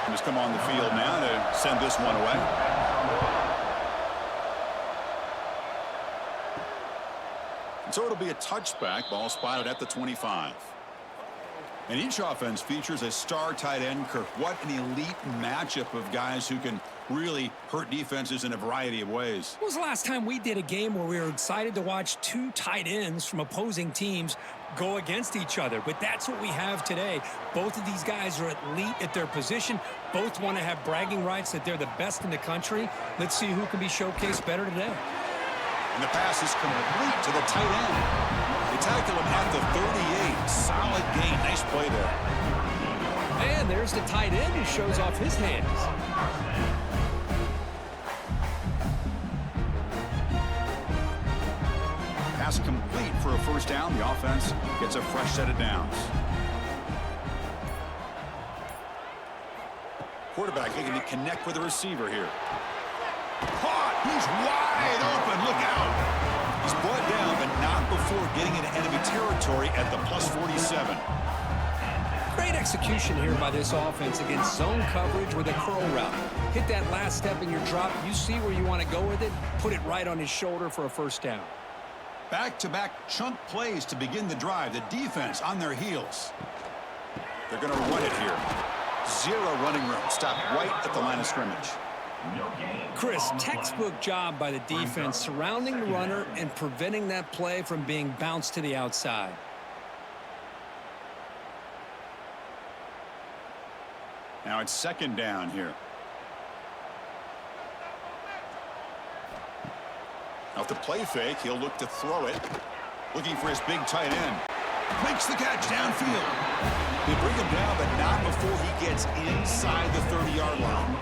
Has come on the field now to send this one away. And so it'll be a touchback. Ball spotted at the 25. And each offense features a star tight end. Kirk, what an elite matchup of guys who can really hurt defenses in a variety of ways. When was the last time we did a game where we were excited to watch two tight ends from opposing teams go against each other? But that's what we have today. Both of these guys are elite at their position. Both want to have bragging rights that they're the best in the country. Let's see who can be showcased better today. And the pass is complete to the tight end. They tackle him at the 38. Solid gain. Nice play there. And there's the tight end who shows off his hands. Pass complete for a first down. The offense gets a fresh set of downs. Quarterback looking to connect with the receiver here. Caught! He's wide open. Look out! He's brought down, but not before getting into enemy territory at the plus 47. Great execution here by this offense against zone coverage with a curl route. Hit that last step in your drop. You see where you want to go with it. Put it right on his shoulder for a first down. Back-to-back chunk plays to begin the drive. The defense on their heels. They're going to run it here. Zero running room. Stop right at the line of scrimmage. Chris, textbook job by the defense surrounding the runner and preventing that play from being bounced to the outside. Now it's second down here. Off the play fake, he'll look to throw it. Looking for his big tight end. Makes the catch downfield. They bring him down, but not before he gets inside the 30-yard line.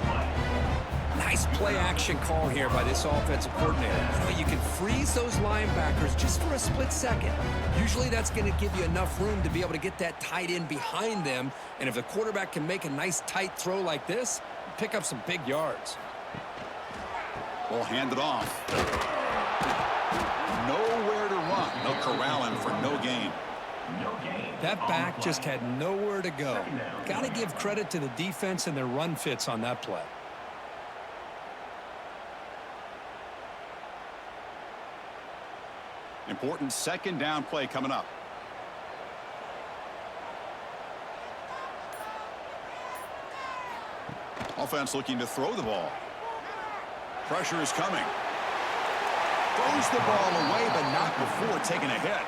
Nice play action call here by this offensive coordinator. You can freeze those linebackers just for a split second. Usually that's going to give you enough room to be able to get that tight end behind them. And if the quarterback can make a nice tight throw like this, pick up some big yards. Ball handed off. Nowhere to run. They'll corral him for no gain. That back just had nowhere to go. Got to give credit to the defense and their run fits on that play. Important second down play coming up. Offense looking to throw the ball. Pressure is coming. Throws the ball away, but not before taking a hit.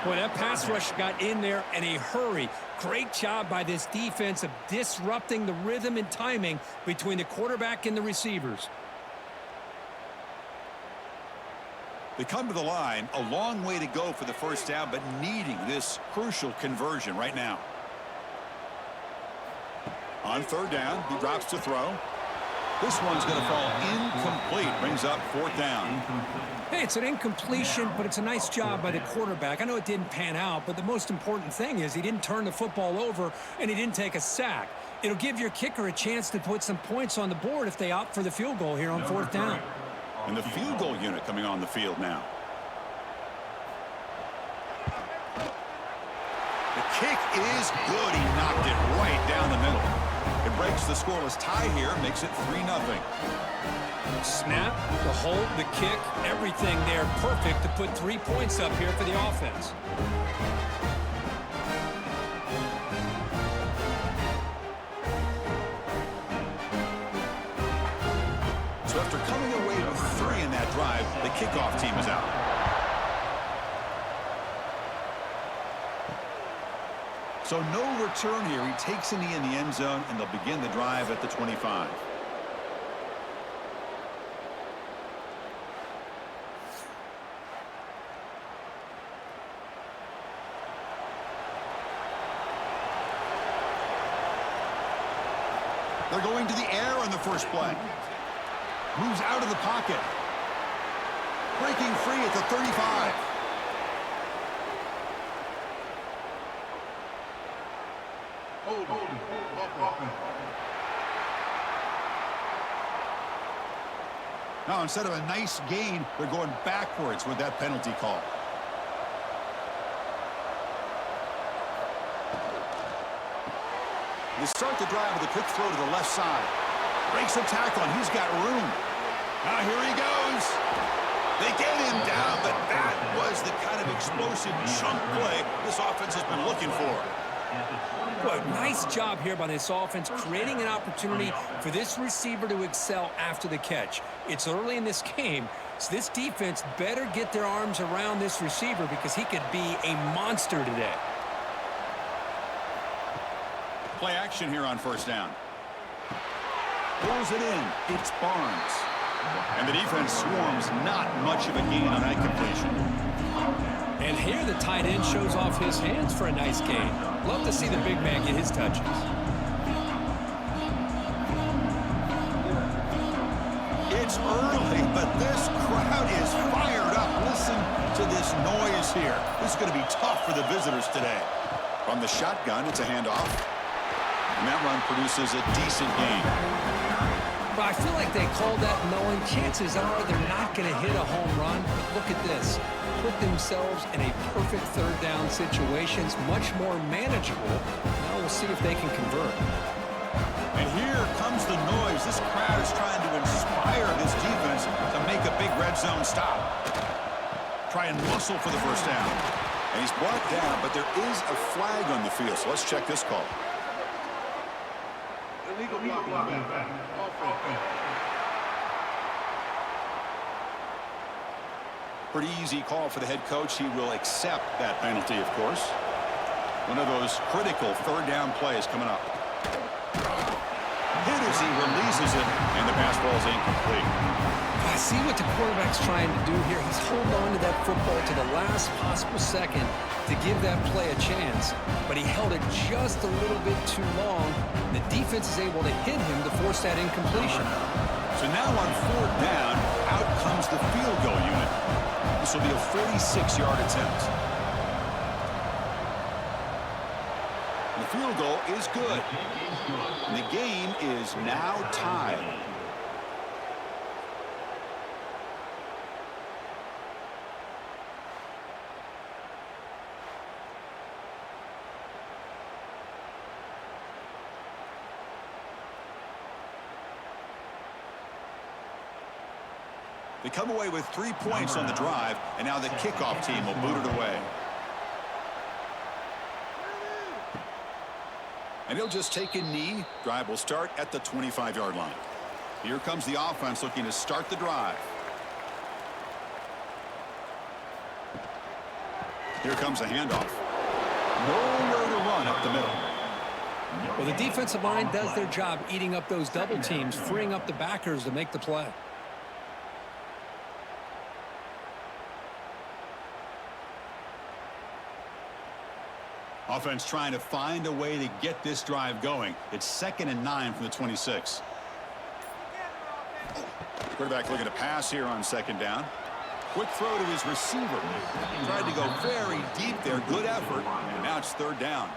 Boy, that pass rush got in there in a hurry. Great job by this defense of disrupting the rhythm and timing between the quarterback and the receivers. They come to the line, a long way to go for the first down, but needing this crucial conversion right now. On third down, he drops to throw. This one's going to fall incomplete. Brings up fourth down. Hey, it's an incompletion, but it's a nice job by the quarterback. I know it didn't pan out, but the most important thing is he didn't turn the football over and he didn't take a sack. It'll give your kicker a chance to put some points on the board if they opt for the field goal here on fourth down. And the field goal unit coming on the field now. The kick is good. He knocked it right down the middle. It breaks the scoreless tie here, makes it 3-0. Snap, the hold, the kick, everything there perfect to put 3 points up here for the offense. So after coming away with 3 in that drive, the kickoff team is out. So no return here. He takes a knee in the end zone, and they'll begin the drive at the 25. They're going to the air on the first play. Moves out of the pocket. Breaking free at the 35. Now, instead of a nice gain, they're going backwards with that penalty call. They start the drive with a quick throw to the left side. Breaks the tackle, and he's got room. Now here he goes. They get him down, but that was the kind of explosive chunk play this offense has been looking for. Boy, nice job here by this offense, creating an opportunity for this receiver to excel after the catch. It's early in this game, so this defense better get their arms around this receiver because he could be a monster today. Play action here on first down. Pulls it in. It's Barnes. And the defense swarms, not much of a gain on that completion. And here the tight end shows off his hands for a nice gain. Love to see the big man get his touches. It's early, but this crowd is fired up. Listen to this noise here. This is going to be tough for the visitors today. From the shotgun, it's a handoff. And that run produces a decent gain. But I feel like they called that knowing chances are they're not going to hit a home run. But look at this. Put themselves in a perfect third down situation. It's much more manageable. Now we'll see if they can convert. And here comes the noise. This crowd is trying to inspire this defense to make a big red zone stop. Try and muscle for the first down. And he's brought down, but there is a flag on the field. So let's check this call. Pretty easy call for the head coach. He will accept that penalty, of course. One of those critical third down plays coming up. Hit as he releases it, and the pass ball is incomplete. I see what the quarterback's trying to do here. He's holding on to that football to the last possible second to give that play a chance, but he held it just a little bit too long. The defense is able to hit him to force that incompletion. So now on fourth down, out comes the field goal unit. This will be a 46-yard attempt. And the field goal is good. And the game is now tied. They come away with 3 points on the drive, and now the kickoff team will boot it away. And he'll just take a knee. Drive will start at the 25-yard line. Here comes the offense looking to start the drive. Here comes a handoff. Nowhere to run up the middle. Well, the defensive line does their job eating up those double teams, freeing up the backers to make the play. Offense trying to find a way to get this drive going. It's 2nd and 9 from the 26. Quarterback looking to pass here on 2nd down. Quick throw to his receiver. Tried to go very deep there. Good effort. And now it's 3rd down.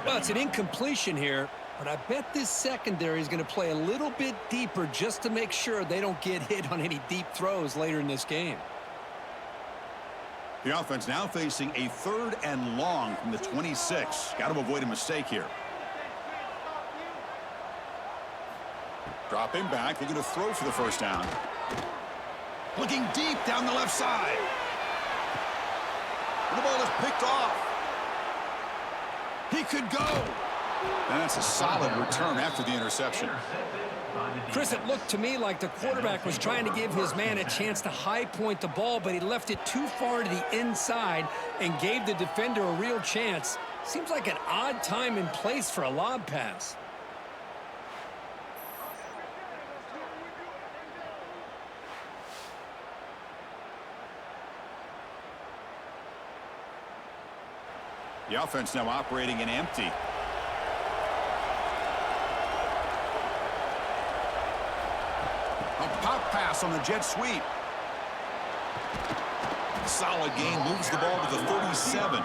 Well, it's an incompletion here, but I bet this secondary is going to play a little bit deeper just to make sure they don't get hit on any deep throws later in this game. The offense now facing a 3rd and long from the 26. Got to avoid a mistake here. Drop him back. Looking to throw for the first down. Looking deep down the left side. And the ball is picked off. He could go. And that's a solid return after the interception. Chris, it looked to me like the quarterback was trying to give his man a chance to high point the ball, but he left it too far to the inside and gave the defender a real chance. Seems like an odd time and place for a lob pass. The offense now operating in empty. A pop pass on the jet sweep. Solid gain, moves the ball to the 37.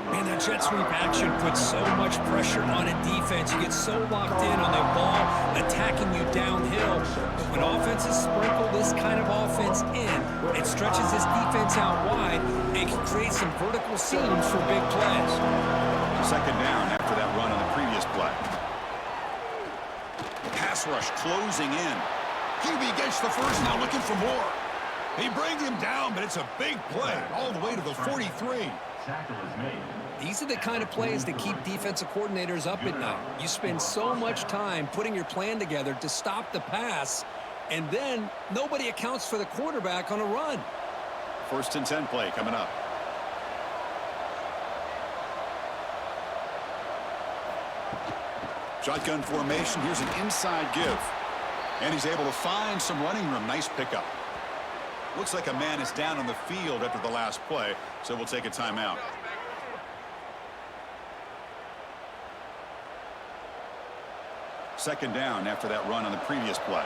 Man, that jet sweep action puts so much pressure on a defense. You get so locked in on their ball, attacking you downhill. But when offenses sprinkle this kind of offense in, it stretches this defense out wide and can create some vertical seams for big plays. 2nd down after that run on the previous play. pass rush closing in. QB gets the first, now looking for more. They bring him down, but it's a big play all the way to the 43. Tackle is made. These are the kind of plays that keep defensive coordinators up at night. You spend so much time putting your plan together to stop the pass, and then nobody accounts for the quarterback on a run. 1st and 10 play coming up. Shotgun formation. Here's an inside give. And he's able to find some running room. Nice pickup. Looks like a man is down on the field after the last play, so we'll take a timeout. Second down after that run on the previous play.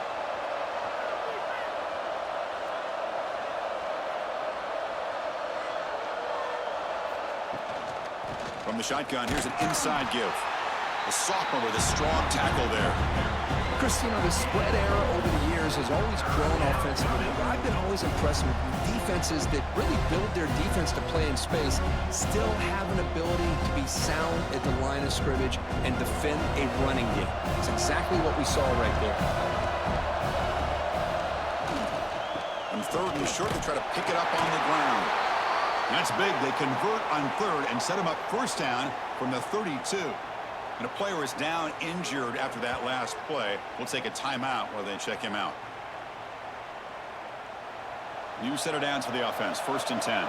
From the shotgun, here's an inside give. The sophomore with a strong tackle there. Chris, you know, the spread era over the years has always grown offensively. I've been always impressed with defenses that really build their defense to play in space, still have an ability to be sound at the line of scrimmage and defend a running game. It's exactly what we saw right there. On 3rd and short, they try to pick it up on the ground. That's big. They convert on 3rd and set him up 1st down from the 32. And a player is down injured after that last play. We'll take a timeout while they check him out. New set of downs for the offense. 1st and 10.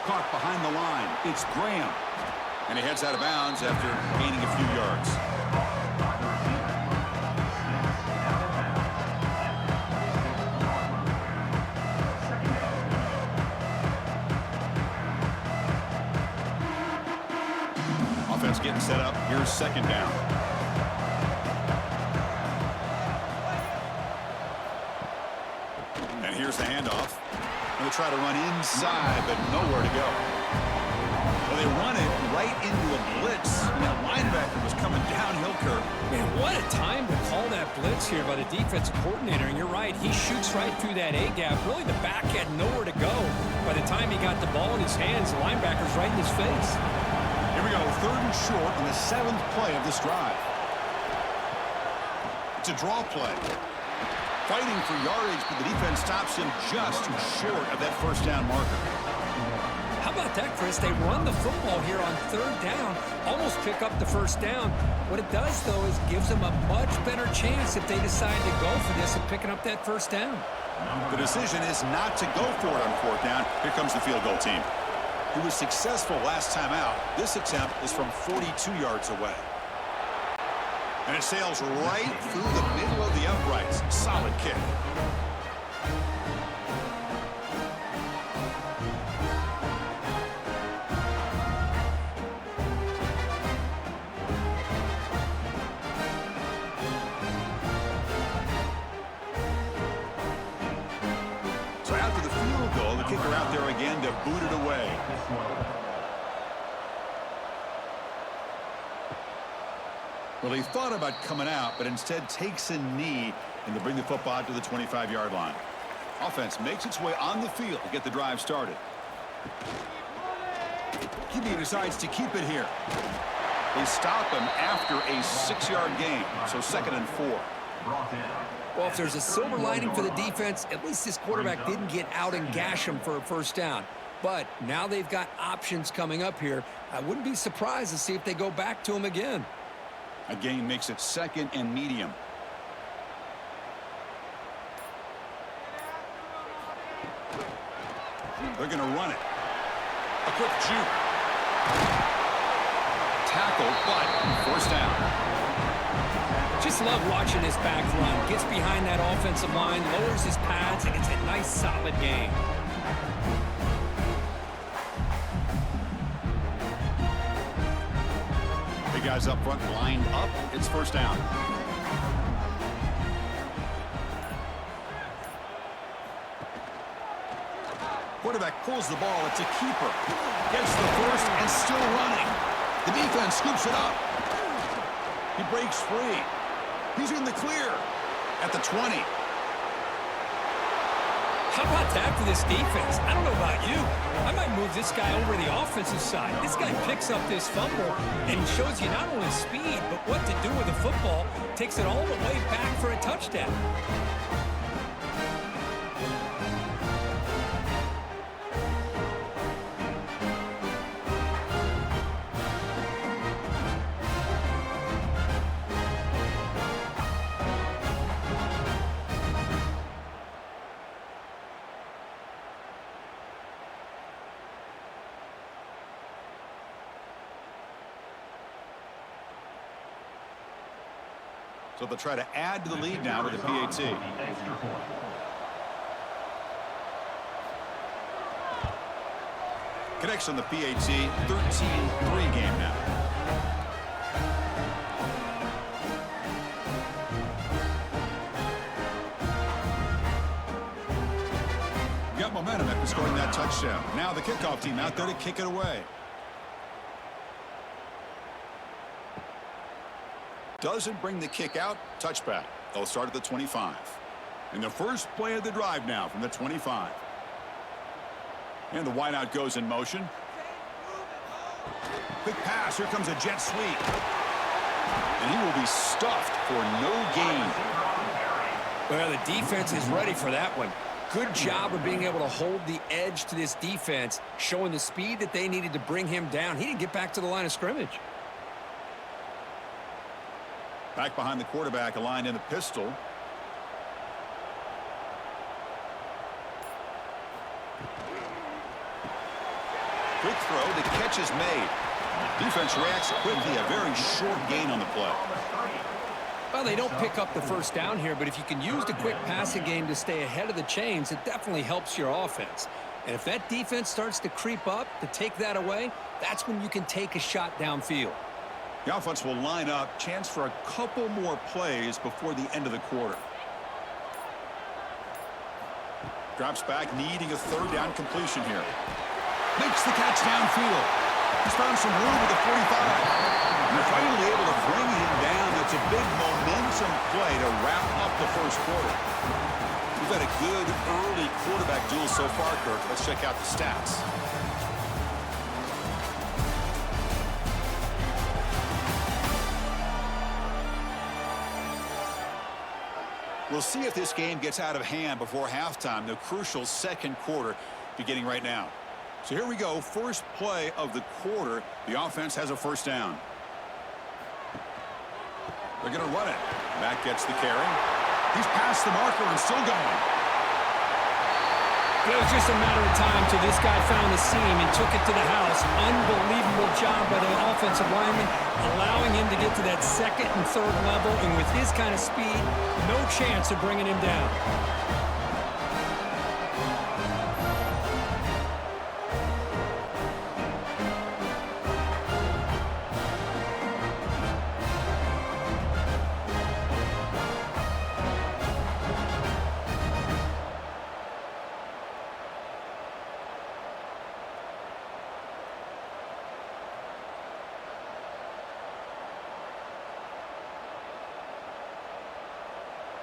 Caught behind the line. It's Graham. And he heads out of bounds after gaining a few yards. Getting set up. Here's 2nd down. And here's the handoff. And they try to run inside, but nowhere to go. Well, they run it right into a blitz. And that linebacker was coming downhill curve. Man, what a time to call that blitz here by the defensive coordinator. And you're right, he shoots right through that A-gap. Really, the back had nowhere to go. By the time he got the ball in his hands, the linebacker's right in his face. Here we go, 3rd and short on the 7th play of this drive. It's a draw play. Fighting for yardage, but the defense stops him just short of that 1st down marker. How about that, Chris? They run the football here on 3rd down, almost pick up the 1st down. What it does, though, is gives them a much better chance if they decide to go for this and picking up that 1st down. The decision is not to go for it on 4th down. Here comes the field goal team. He was successful last time out. This attempt is from 42 yards away. And it sails right through the middle of the uprights. Solid kick. So after the field goal, the kicker out there again to boot it away. Well, he thought about coming out, but instead takes a knee and to bring the football out to the 25-yard line. Offense makes its way on the field to get the drive started. QB decides to keep it here. They stop him after a 6-yard gain, so 2nd and 4. Well, if there's a silver lining for the defense, at least this quarterback didn't get out and gash him for a 1st down. But now they've got options coming up here. I wouldn't be surprised to see if they go back to him again. A gain makes it 2nd and medium. They're going to run it. A quick juke. Tackle, but 1st down. Just love watching this back run. Gets behind that offensive line, lowers his pads, and it's a nice, solid game. Big guys up front lined up. It's 1st down. Quarterback pulls the ball. It's a keeper. Gets the first and still running. The defense scoops it up. He breaks free. He's in the clear at the 20. How about that for this defense? I don't know about you. I might move this guy over to the offensive side. This guy picks up this fumble and shows you not only speed, but what to do with the football. Takes it all the way back for a touchdown. So they'll try to add to the lead now with the PAT. Connects on the PAT, 13-3 game now. Got momentum after scoring that touchdown. Now the kickoff team out there to kick it away. Doesn't bring the kick out. Touchback. They'll start at the 25. And the first play of the drive now from the 25. And the wideout goes in motion. Quick pass. Here comes a jet sweep. And he will be stuffed for no gain. Well, the defense is ready for that one. Good job of being able to hold the edge to this defense, showing the speed that they needed to bring him down. He didn't get back to the line of scrimmage. Back behind the quarterback, aligned in the pistol. Quick throw. The catch is made. Defense reacts quickly. A very short gain on the play. Well, they don't pick up the first down here, but if you can use the quick passing game to stay ahead of the chains, it definitely helps your offense. And if that defense starts to creep up to take that away, that's when you can take a shot downfield. The offense will line up. Chance for a couple more plays before the end of the quarter. Drops back, needing a third down completion here. Makes the catch downfield. He's found some room at the 45. And they're finally able to bring him down. It's a big momentum play to wrap up the first quarter. We've had a good early quarterback duel so far, Kirk. Let's check out the stats. We'll see if this game gets out of hand before halftime. The crucial second quarter beginning right now. So here we go. First play of the quarter. The offense has a first down. They're going to run it. Mack gets the carry. He's past the marker and still going. It was just a matter of time till this guy found the seam and took it to the house. Unbelievable job by the offensive lineman, allowing him to get to that second and third level. And with his kind of speed, no chance of bringing him down.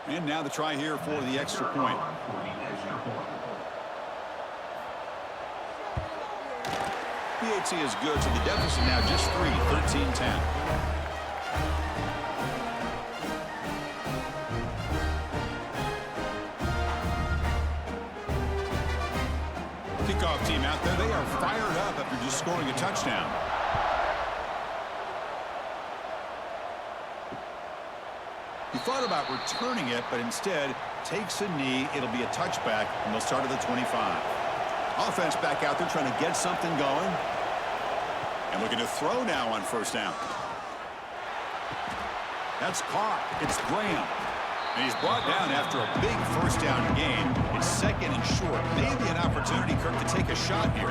And now the try here for the extra point. PAT is good, so the deficit now just 3, 13-10. Kickoff team out there. They are fired up after just scoring a touchdown. He thought about returning it, but instead takes a knee. It'll be a touchback, and they'll start at the 25. Offense back out there trying to get something going. And looking to throw now on first down. That's caught. It's Graham. And he's brought down after a big first down gain. It's second and short. Maybe an opportunity, Kirk, to take a shot here.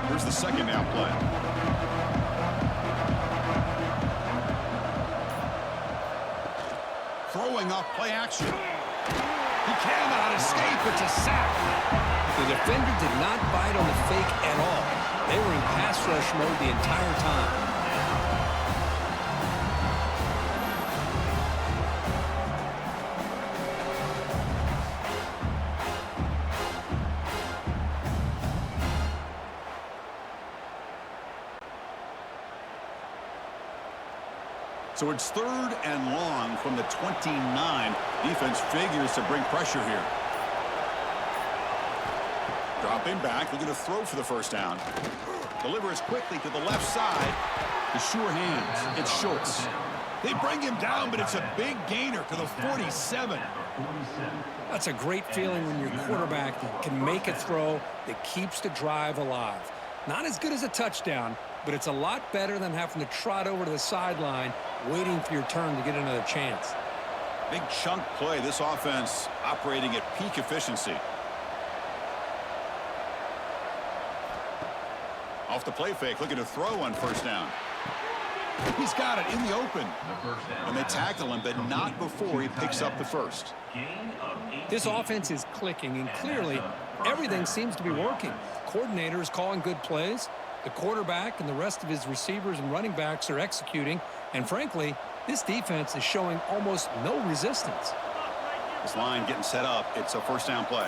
Here's the second down play. Throwing off play action. He cannot escape. It's a sack. The defender did not bite on the fake at all. They were in pass rush mode the entire time. So it's 3rd and long from the 29. Defense figures to bring pressure here. Dropping back, looking to throw for the first down. Delivers quickly to the left side. The sure hands. It's Schultz. They bring him down, but it's a big gainer to the 47. That's a great feeling when your quarterback can make a throw that keeps the drive alive. Not as good as a touchdown, but it's a lot better than having to trot over to the sideline waiting for your turn to get another chance. Big chunk play. This offense operating at peak efficiency. Off the play fake, looking to throw on first down. He's got it in the open. And they tackle him, but not before he picks up the first. This offense is clicking, and clearly everything seems to be working. The coordinator is calling good plays. The quarterback and the rest of his receivers and running backs are executing. And frankly, this defense is showing almost no resistance. This line getting set up. It's a first down play.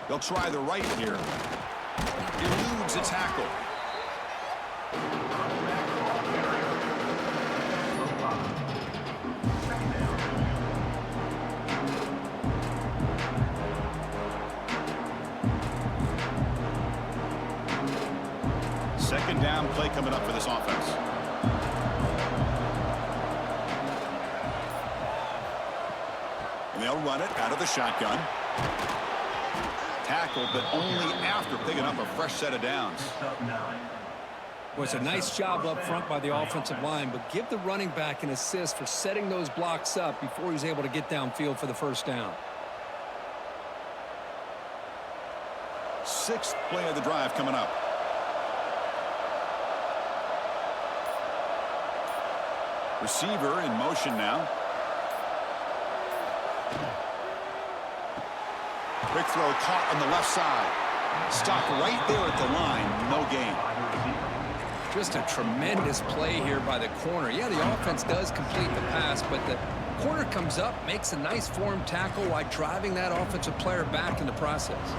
They'll try the right here. Eludes a tackle. Second down play coming up for this offense. And they'll run it out of the shotgun. Tackle, but only after picking up a fresh set of downs. Well, it's a nice job up front by the offensive line, but give the running back an assist for setting those blocks up before he's able to get downfield for the first down. 6th play of the drive coming up. Receiver in motion now. Quick throw caught on the left side. Stopped right there at the line. No gain. Just a tremendous play here by the corner. Yeah, the offense does complete the pass, but the corner comes up, makes a nice form tackle while driving that offensive player back in the process.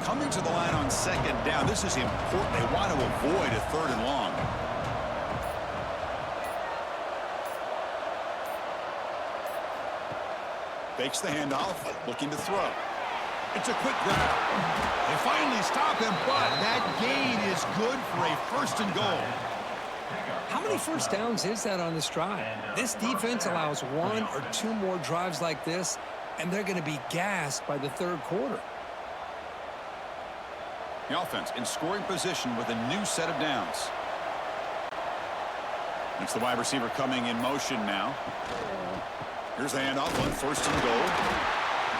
Coming to the line on second down. This is important. They want to avoid a 3rd and long. Fakes the handoff, looking to throw. It's a quick grab. They finally stop him, but that gain is good for a 1st and goal. How many first downs is that on this drive? This defense allows 1 or 2 more drives like this, and they're going to be gassed by the 3rd quarter. The offense in scoring position with a new set of downs. It's the wide receiver coming in motion now. Here's the handoff on 1st and goal.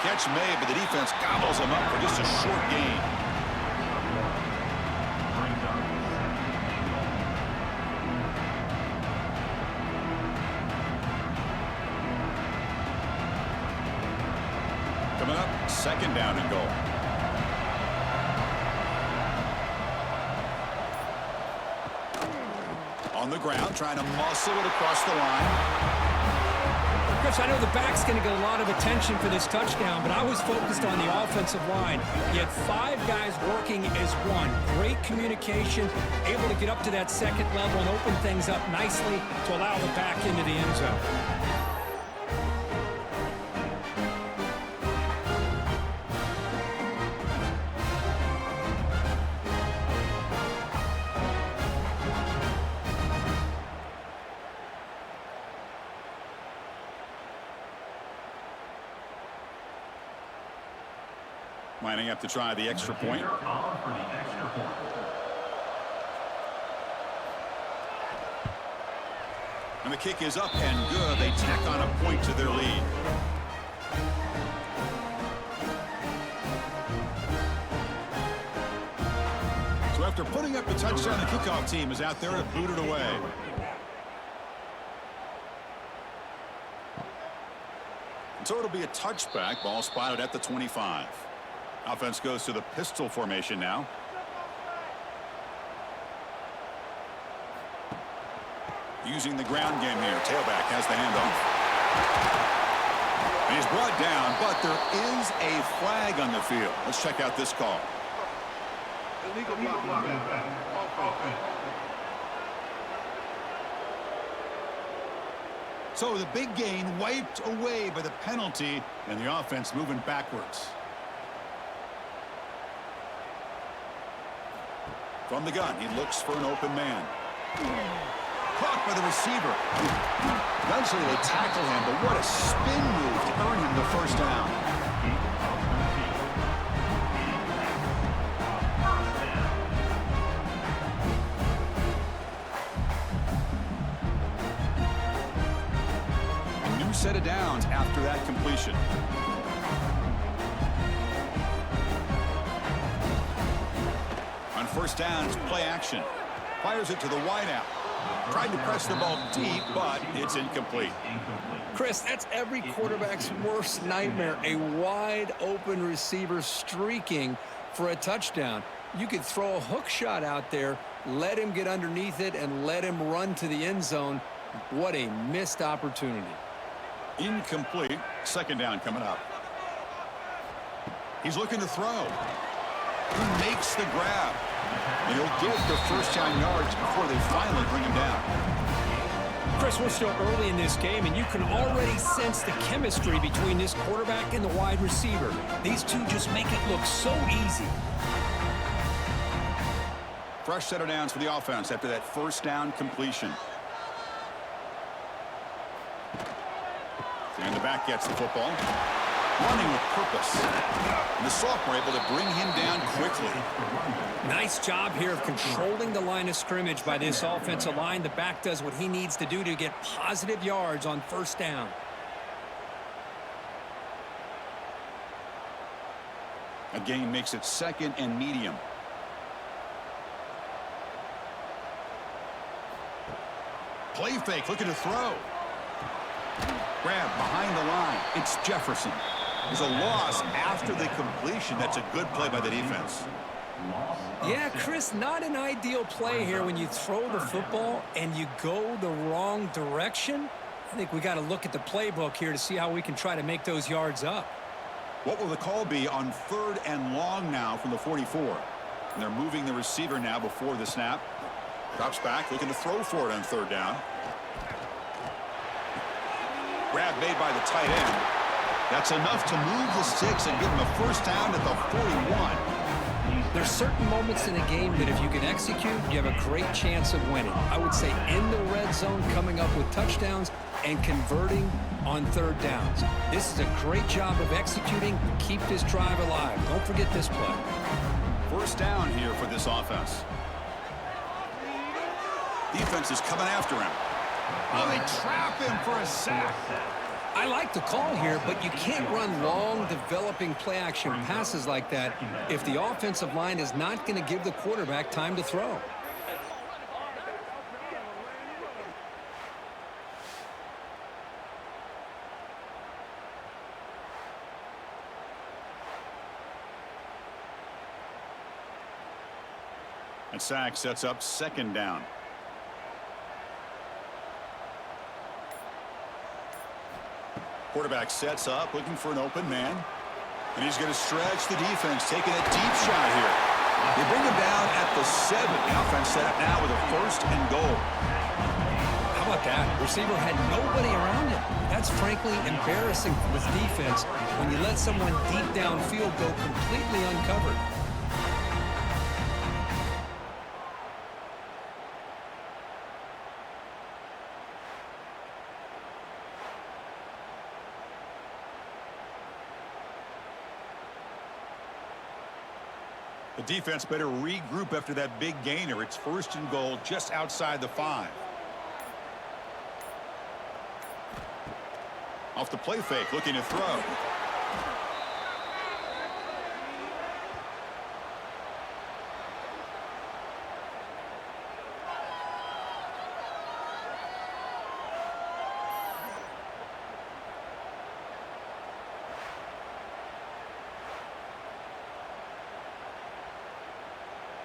Catch made, but the defense gobbles him up for just a short gain. Coming up, 2nd down and goal. On the ground, trying to muscle it across the line. Chris, I know the back's going to get a lot of attention for this touchdown, but I was focused on the offensive line. You had 5 guys working as one. Great communication, able to get up to that 2nd level and open things up nicely to allow the back into the end zone. Lining up to try the extra point. And the kick is up and good. They tack on a point to their lead. So after putting up the touchdown, the kickoff team is out there to boot it away. So it'll be a touchback. Ball spotted at the 25. Offense goes to the pistol formation now. Using the ground game here. Tailback has the handoff. And he's brought down, but there is a flag on the field. Let's check out this call. So the big gain wiped away by the penalty, and the offense moving backwards. From the gun, he looks for an open man. Caught by the receiver. Eventually they tackle him, but what a spin move to earn him the first down. A new set of downs after that completion. On first down, it's play action. Fires it to the wideout. Tried to press the ball deep, but it's incomplete. Chris, that's every quarterback's worst nightmare. A wide-open receiver streaking for a touchdown. You could throw a hook shot out there, let him get underneath it, and let him run to the end zone. What a missed opportunity. Incomplete. Second down coming up. He's looking to throw. He makes the grab. And he'll get the first down yards before they finally bring him down. Chris, we're still early in this game, and you can already sense the chemistry between this quarterback and the wide receiver. These two just make it look so easy. Fresh set of downs for the offense after that first down completion. And the back gets the football. Running with purpose. And the sophomore able to bring him down quickly. Nice job here of controlling the line of scrimmage by this offensive line. The back does what he needs to do to get positive yards on first down. A gain makes it second and medium. Play fake, looking to throw. Grab behind the line. It's Jefferson. There's a loss after the completion. That's a good play by the defense. Yeah, Chris, not an ideal play here when you throw the football and you go the wrong direction. I think we got to look at the playbook here to see how we can try to make those yards up. What will the call be on third and long now from the 44? And they're moving the receiver now before the snap. Drops back, looking to throw for it on third down. Grab made by the tight end. That's enough to move the sticks and give him a first down at the 41. There's certain moments in a game that if you can execute, you have a great chance of winning. I would say in the red zone, coming up with touchdowns and converting on third downs. This is a great job of executing. Keep this drive alive. Don't forget this play. First down here for this offense. Defense is coming after him. Oh, they trap him for a sack. I like the call here, but you can't run long, developing play-action passes like that if the offensive line is not going to give the quarterback time to throw. And sack sets up second down. Quarterback sets up, looking for an open man. And he's going to stretch the defense, taking a deep shot here. They bring him down at the 7. The offense set up now with a first and goal. How about that? Receiver had nobody around him. That's frankly embarrassing for this defense when you let someone deep downfield go completely uncovered. The defense better regroup after that big gainer. It's first and goal just outside the 5. Off the play fake, looking to throw.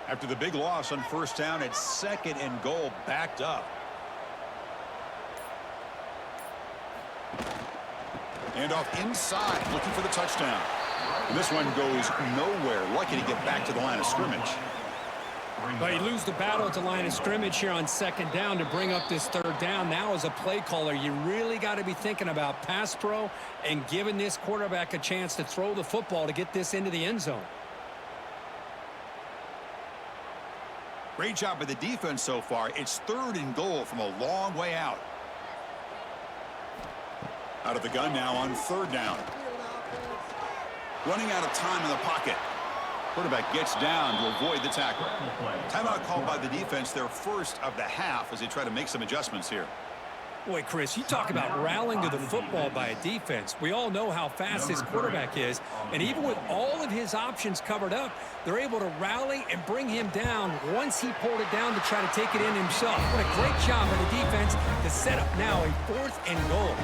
After the big loss on first down, it's second and goal, backed up. And off inside, looking for the touchdown. And this one goes nowhere. Lucky to get back to the line of scrimmage. Well, you lose the battle at the line of scrimmage here on second down to bring up this third down. Now, as a play caller, you really got to be thinking about pass pro and giving this quarterback a chance to throw the football to get this into the end zone. Great job by the defense so far. It's 3rd and goal from a long way out. Out of the gun now on 3rd down. Running out of time in the pocket. Quarterback gets down to avoid the tackle. Timeout called by the defense, their first of the half, as they try to make some adjustments here. Boy, Chris, you talk about rallying to the football by a defense. We all know how fast this quarterback is, and even with all of his options covered up, they're able to rally and bring him down once he pulled it down to try to take it in himself. What a great job by the defense to set up now a 4th and goal.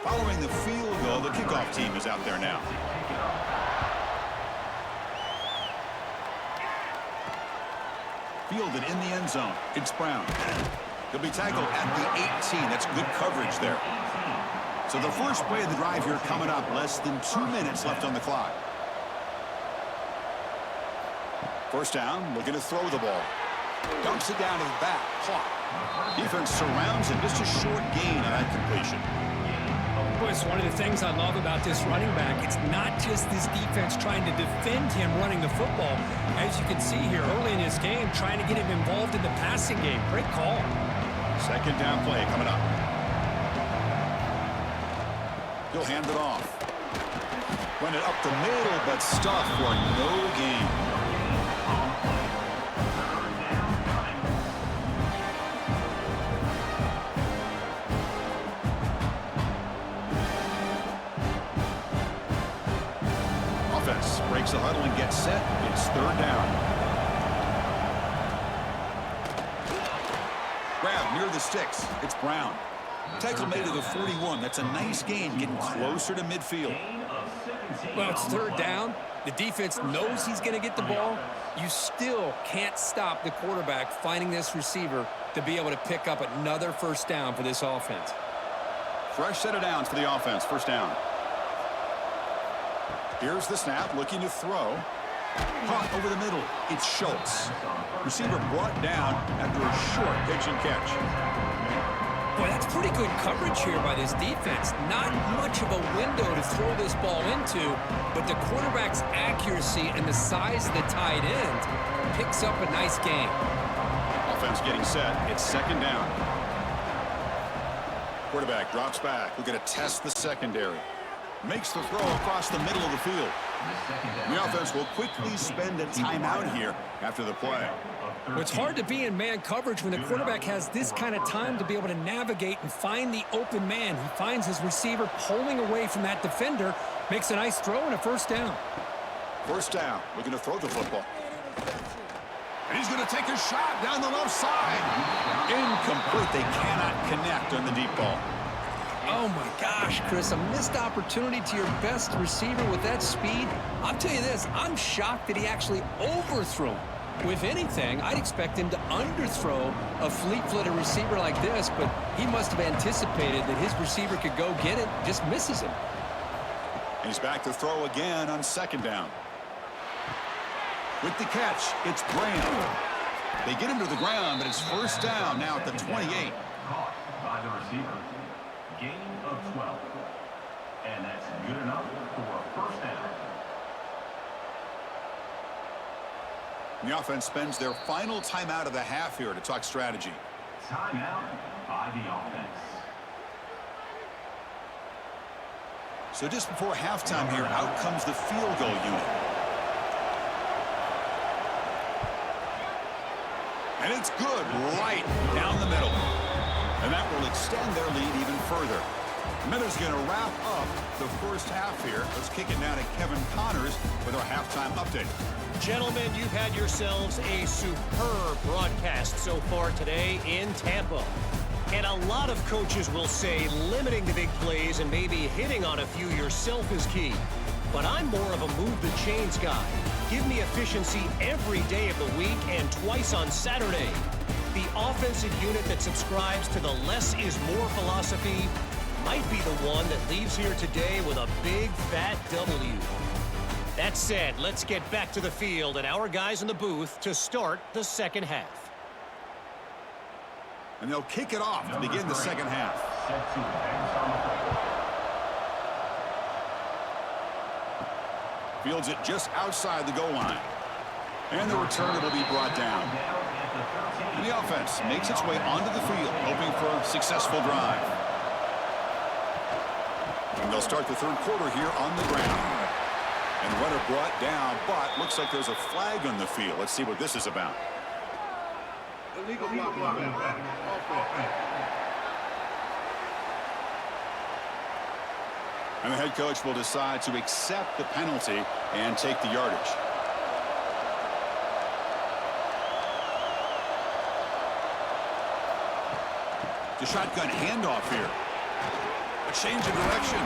Following the field goal, the kickoff team is out there now. Fielded in the end zone. It's Brown. He'll be tackled at the 18. That's good coverage there. So the first play of the drive here coming up. Less than 2 minutes left on the clock. First down, looking to throw the ball. Dumps it down to the back. Clock. Defense surrounds him. Just a short gain on that completion. Boy, it's one of the things I love about this running back. It's not just this defense trying to defend him running the football. As you can see here early in this game, trying to get him involved in the passing game. Great call. Second down play coming up. He'll hand it off. Run it up the middle, but stuffed for no gain. Breaks the huddle and gets set. It's 3rd down. Grab near the sticks. It's Brown. Tackle made to the 41. That's a nice gain, getting closer to midfield. Well, it's 3rd down. The defense knows he's going to get the ball. You still can't stop the quarterback finding this receiver to be able to pick up another first down for this offense. Fresh set of downs for the offense. First down. Here's the snap, looking to throw. Caught over the middle. It's Schultz. Receiver brought down after a short pitch and catch. Boy, that's pretty good coverage here by this defense. Not much of a window to throw this ball into, but the quarterback's accuracy and the size of the tight end picks up a nice gain. Offense getting set. It's 2nd down. Quarterback drops back. We're going to test the secondary. Makes the throw across the middle of the field. The offense will quickly spend a timeout here after the play. Well, it's hard to be in man coverage when the quarterback has this kind of time to be able to navigate and find the open man. He finds his receiver pulling away from that defender, makes a nice throw and a first down. First down, looking to throw the football. And he's going to take a shot down the left side. Incomplete. They cannot connect on the deep ball. Oh, my gosh, Chris, a missed opportunity to your best receiver with that speed. I'll tell you this, I'm shocked that he actually overthrew him. With anything, I'd expect him to underthrow a fleet-footed receiver like this, but he must have anticipated that his receiver could go get it, just misses him. He's back to throw again on 2nd down. With the catch, it's Brown. They get him to the ground, but it's first down now at the 28. Caught by the receiver. Gain of 12. And that's good enough for a first down. The offense spends their final timeout of the half here to talk strategy. Timeout by the offense. So just before halftime here, out comes the field goal unit. And it's good right down the middle. And that will extend their lead even further. Miller's going to wrap up the first half here. Let's kick it now to Kevin Connors with our halftime update. Gentlemen, you've had yourselves a superb broadcast so far today in Tampa. And a lot of coaches will say limiting the big plays and maybe hitting on a few yourself is key. But I'm more of a move the chains guy. Give me efficiency every day of the week and twice on Saturday. The offensive unit that subscribes to the less is more philosophy might be the one that leaves here today with a big, fat W. That said, let's get back to the field and our guys in the booth to start the second half. And they'll kick it off to begin the second half. Fields it just outside the goal line. And the return will be brought down. And the offense makes its way onto the field, hoping for a successful drive. And they'll start the third quarter here on the ground. And runner brought down, but looks like there's a flag on the field. Let's see what this is about. Illegal blocking. And the head coach will decide to accept the penalty and take the yardage. The shotgun handoff here. A change of direction.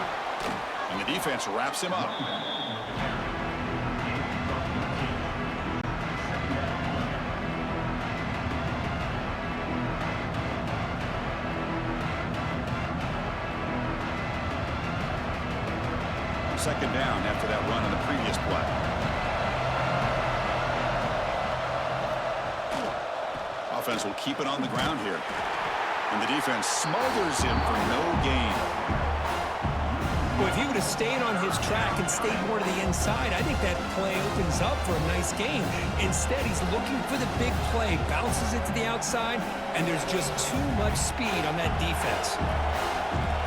And the defense wraps him up. Second down after that run on the previous play. Offense will keep it on the ground here. And the defense smothers him for no gain. Well, if he would have stayed on his track and stayed more to the inside, I think that play opens up for a nice game. Instead, he's looking for the big play, bounces it to the outside, and there's just too much speed on that defense.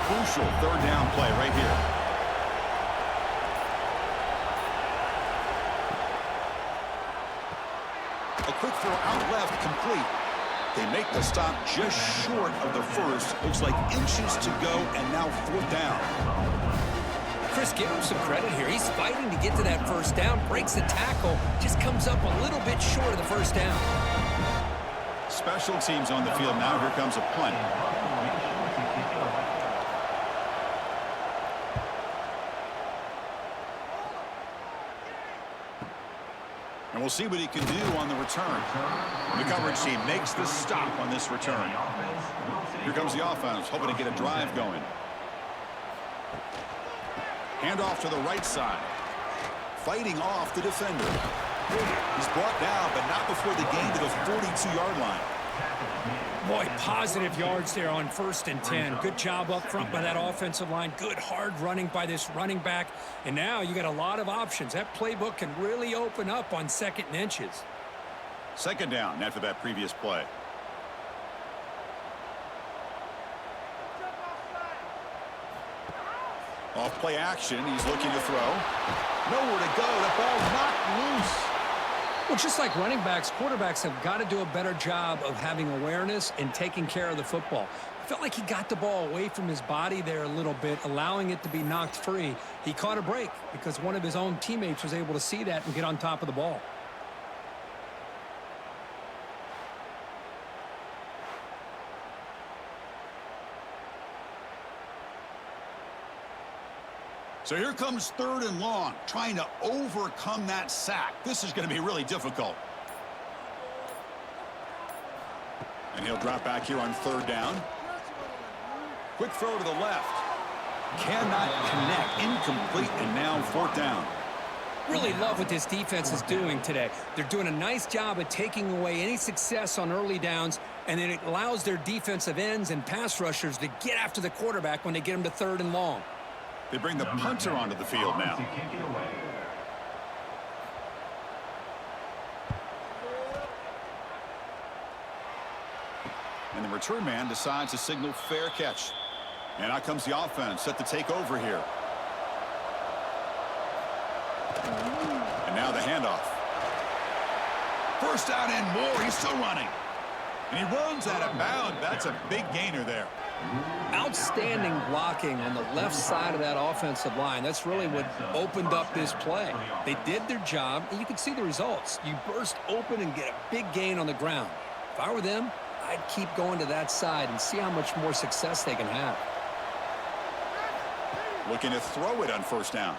Crucial third down play right here. A quick throw out left, complete. They make the stop just short of the first. Looks like inches to go, and now fourth down. Chris, give him some credit here. He's fighting to get to that first down, breaks the tackle, just comes up a little bit short of the first down. Special teams on the field now. Here comes a punt. And we'll see what he can do on the return. The coverage team makes the stop on this return. Here comes the offense, hoping to get a drive going. Handoff to the right side. Fighting off the defender. He's brought down, but not before the gain to the 42-yard line. Boy, positive yards there on 1st and 10. Good job up front by that offensive line. Good hard running by this running back. And now you got a lot of options. That playbook can really open up on 2nd and inches. Second down after that previous play. Off play action. He's looking to throw. Nowhere to go. The ball knocked loose. Well, just like running backs, quarterbacks have got to do a better job of having awareness and taking care of the football. I felt like he got the ball away from his body there a little bit, allowing it to be knocked free. He caught a break because one of his own teammates was able to see that and get on top of the ball. So here comes 3rd and long, trying to overcome that sack. This is going to be really difficult. And he'll drop back here on 3rd down. Quick throw to the left. Cannot connect. Incomplete, and now 4th down. Really love what this defense is doing today. They're doing a nice job of taking away any success on early downs, and then it allows their defensive ends and pass rushers to get after the quarterback when they get him to 3rd and long. They bring the punter onto the field now. And the return man decides to signal fair catch. And out comes the offense set to take over here. And now the handoff. First down and more. He's still running. And he runs out of bounds. That's a big gainer there. Outstanding blocking on the left side of that offensive line. That's really what opened up this play. They did their job, and you can see the results. You burst open and get a big gain on the ground. If I were them, I'd keep going to that side and see how much more success they can have. Looking to throw it on 1st down.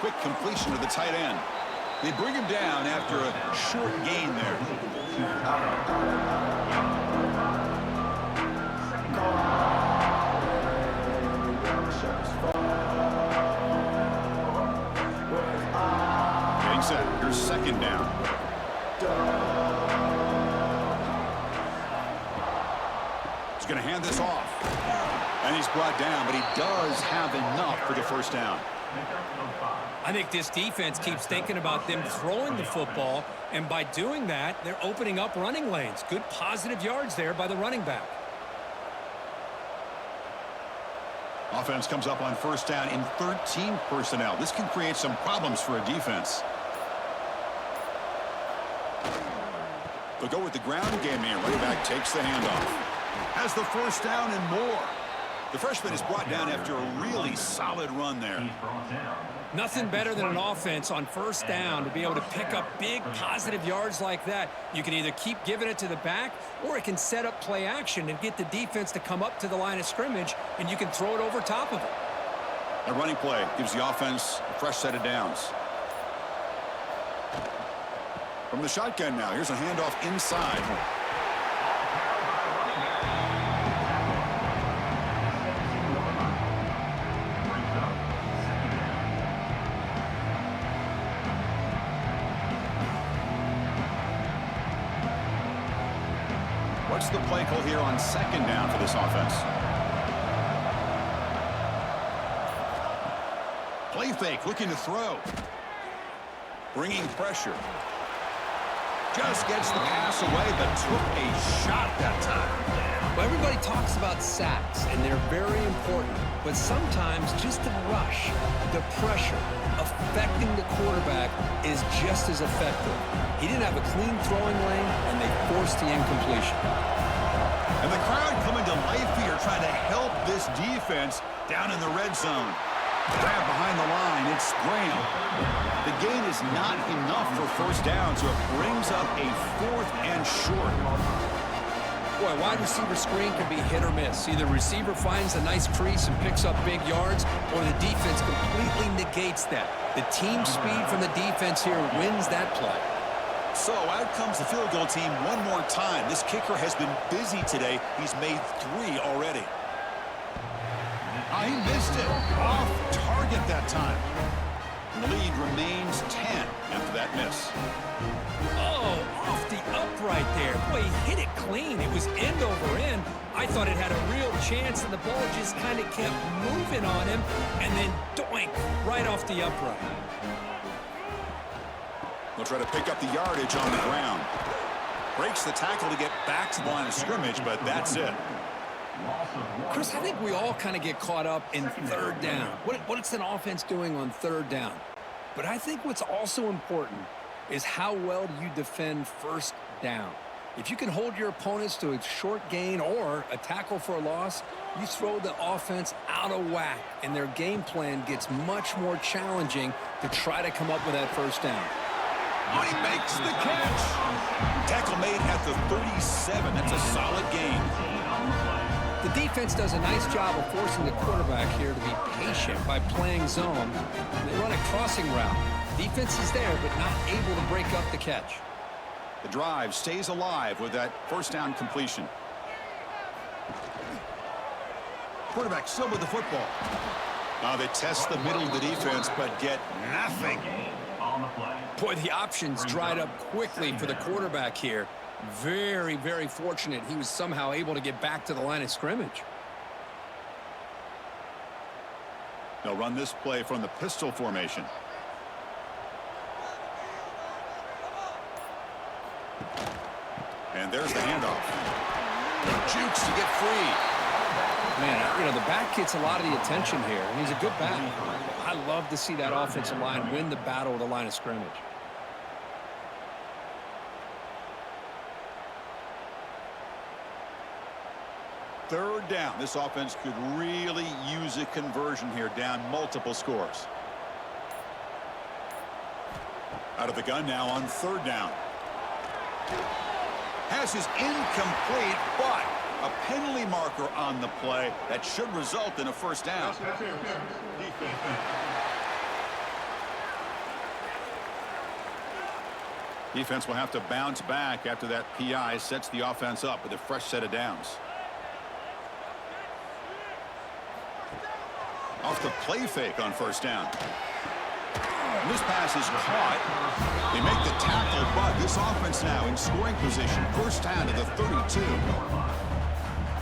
Quick completion to the tight end. They bring him down after a short gain there. Getting set. Here's second down. He's going to hand this off. And he's brought down, but he does have enough for the first down. I think this defense keeps thinking about them throwing the football, and by doing that, they're opening up running lanes. Good positive yards there by the running back. Offense comes up on first down in 13 personnel. This can create some problems for a defense. They'll go with the ground game here. Running back takes the handoff. Has the first down and more. The freshman is brought down after a really solid run there. Nothing better than an offense on first down to be able to pick up big positive yards like that. You can either keep giving it to the back, or it can set up play action and get the defense to come up to the line of scrimmage, and you can throw it over top of it. A running play gives the offense a fresh set of downs. From the shotgun now, here's a handoff inside. What's the play call here on second down for this offense? Play fake, looking to throw. Bringing pressure. Just gets the pass away, but took a shot that time. Well, everybody talks about sacks, and they're very important. But sometimes just the rush, the pressure, affecting the quarterback is just as effective. He didn't have a clean throwing lane, and they forced the incompletion. And the crowd coming to life here, trying to help this defense down in the red zone. Grab behind the line, it's Graham. The gain is not enough for first down, so it brings up a 4th and short. Boy, wide receiver screen can be hit or miss. Either receiver finds a nice crease and picks up big yards, or the defense completely negates that. The team speed from the defense here wins that play. So out comes the field goal team one more time. This kicker has been busy today. He's made 3 already. He missed it. Off target that time. And the lead remains 10 after that miss. Oh, off the upright there. Boy, he hit it clean. It was end over end. I thought it had a real chance, and the ball just kind of kept moving on him, and then doink, right off the upright. They'll try to pick up the yardage on the ground. Breaks the tackle to get back to the line of scrimmage, but that's it. Chris, I think we all kind of get caught up in third down. What's an offense doing on third down? But I think what's also important is how well do you defend first down. If you can hold your opponents to a short gain or a tackle for a loss, you throw the offense out of whack, and their game plan gets much more challenging to try to come up with that first down. Oh, he makes the catch. Tackle made at the 37. That's a solid gain. The defense does a nice job of forcing the quarterback here to be patient by playing zone. They run a crossing route. Defense is there, but not able to break up the catch. The drive stays alive with that first down completion. Quarterback still with the football. Now they test the middle of the defense, but get nothing. Boy, the options dried up quickly for the quarterback here. Very, very fortunate he was somehow able to get back to the line of scrimmage. They'll run this play from the pistol formation. And there's the handoff. Jukes to get free. Man, the back gets a lot of the attention here, and he's a good back. I love to see that offensive line win the battle at the line of scrimmage. Third down. This offense could really use a conversion here, down multiple scores. Out of the gun now on third down. Pass is incomplete, but a penalty marker on the play that should result in a first down. Defense will have to bounce back after that PI sets the offense up with a fresh set of downs. Off the play fake on first down. And this pass is caught. They make the tackle, but this offense now in scoring position. First down to the 32.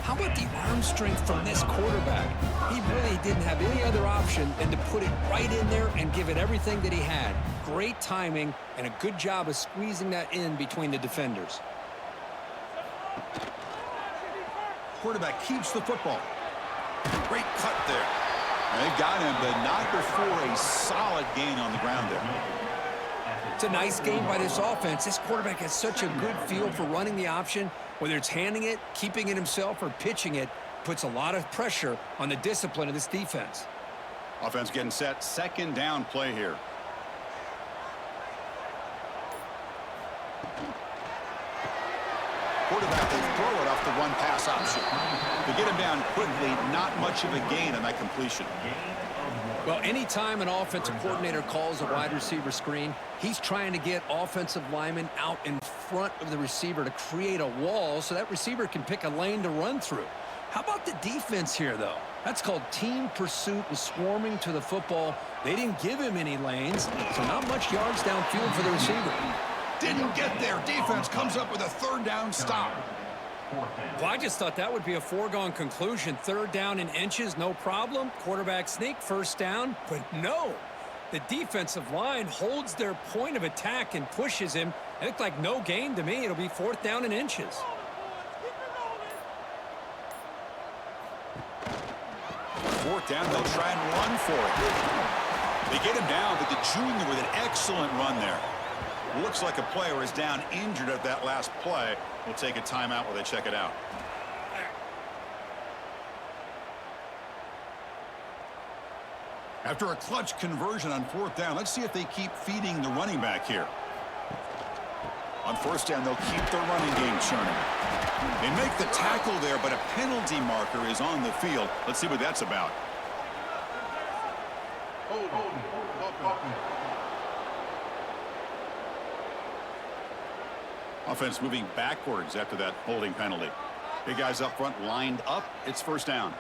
How about the arm strength from this quarterback? He really didn't have any other option than to put it right in there and give it everything that he had. Great timing and a good job of squeezing that in between the defenders. Quarterback keeps the football. Great cut there. And they've got him, but not before a solid gain on the ground there. It's a nice game by this offense. This quarterback has such a good feel for running the option. Whether it's handing it, keeping it himself, or pitching it, puts a lot of pressure on the discipline of this defense. Offense getting set. Second down play here. Quarterback will throw it off the run-pass option. To get him down quickly, not much of a gain on that completion. Well, anytime an offensive coordinator calls a wide receiver screen, he's trying to get offensive linemen out in front of the receiver to create a wall so that receiver can pick a lane to run through. How about the defense here, though? That's called team pursuit and swarming to the football. They didn't give him any lanes, so not much yards downfield for the receiver. Didn't get there. Defense comes up with a third down stop. Well, I just thought that would be a foregone conclusion. Third down in inches, no problem. Quarterback sneak, first down. But no, the defensive line holds their point of attack and pushes him. It looked like no gain to me. It'll be fourth down in inches. Fourth down, they'll try and run for it. They get him down, but the junior with an excellent run there. Looks like a player is down injured at that last play. We'll take a timeout while they check it out. After a clutch conversion on fourth down, let's see if they keep feeding the running back here. On first down, they'll keep their running game churning. They make the tackle there, but a penalty marker is on the field. Let's see what that's about. Offense moving backwards after that holding penalty. Big guys up front lined up. It's first down.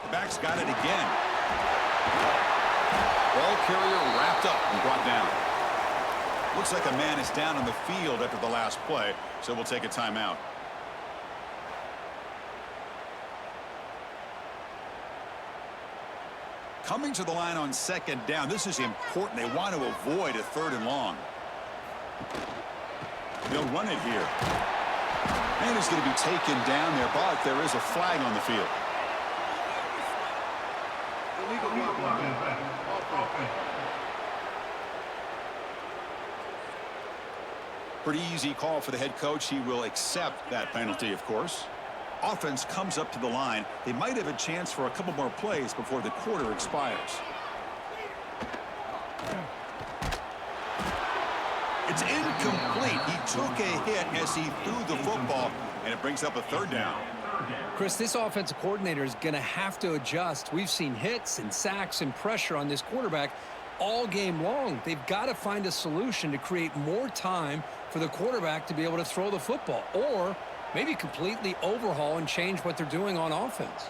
The back's got it again. Ball carrier wrapped up and brought down. Looks like a man is down on the field after the last play, so we'll take a timeout. Coming to the line on second down. This is important. They want to avoid a third and long. They'll run it here. And it's going to be taken down there, but there is a flag on the field. Pretty easy call for the head coach. He will accept that penalty, of course. Offense comes up to the line. They might have a chance for a couple more plays before the quarter expires. It's incomplete. He took a hit as he threw the football, and it brings up a third down. Chris, this offensive coordinator is going to have to adjust. We've seen hits and sacks and pressure on this quarterback all game long. They've got to find a solution to create more time for the quarterback to be able to throw the football, or maybe completely overhaul and change what they're doing on offense.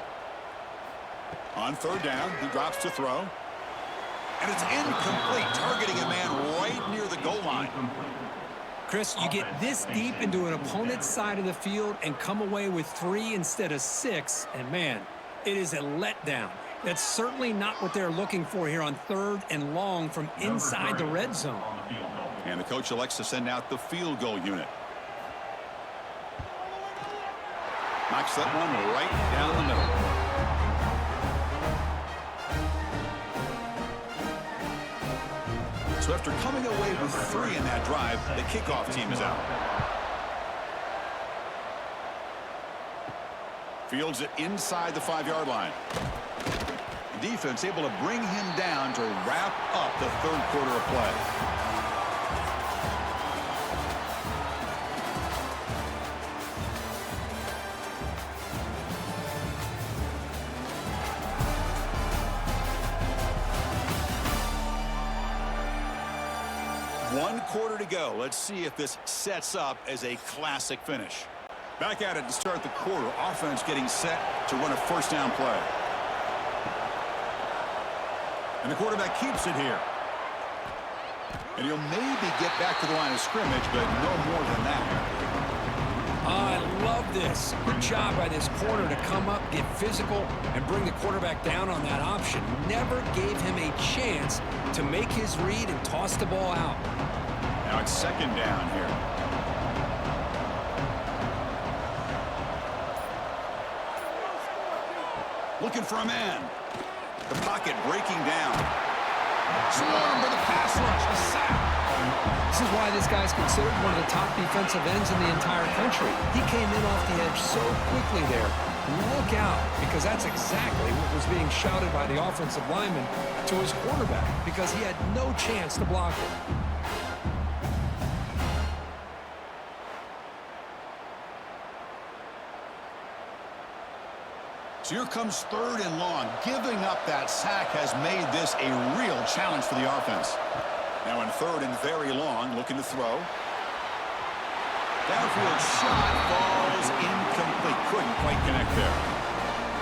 On third down, he drops to throw. And it's incomplete, targeting a man right near the goal line. Chris, you get this deep into an opponent's side of the field and come away with 3 instead of 6, and man, it is a letdown. That's certainly not what they're looking for here on third and long from inside the red zone. And the coach elects to send out the field goal unit. Knocks that one right down the middle. So after coming away with 3 in that drive, the kickoff team is out. Fields it inside the 5-yard line. The defense able to bring him down to wrap up the third quarter of play. 1 quarter to go. Let's see if this sets up as a classic finish. Back at it to start the quarter. Offense getting set to run a first down play. And the quarterback keeps it here. And he'll maybe get back to the line of scrimmage, but no more than that. I love this. Good job by this corner to come up, get physical, and bring the quarterback down on that option. Never gave him a chance to make his read and toss the ball out. Now it's second down here. Looking for a man. The pocket breaking down. Swarm for the pass rush. A sack. This is why this guy's considered one of the top defensive ends in the entire country. He came in off the edge so quickly there. Look out, because that's exactly what was being shouted by the offensive lineman to his quarterback, because he had no chance to block it. So here comes 3rd and long. Giving up that sack has made this a real challenge for the offense. Now in 3rd and very long, looking to throw. Downfield shot falls incomplete. Couldn't quite connect there.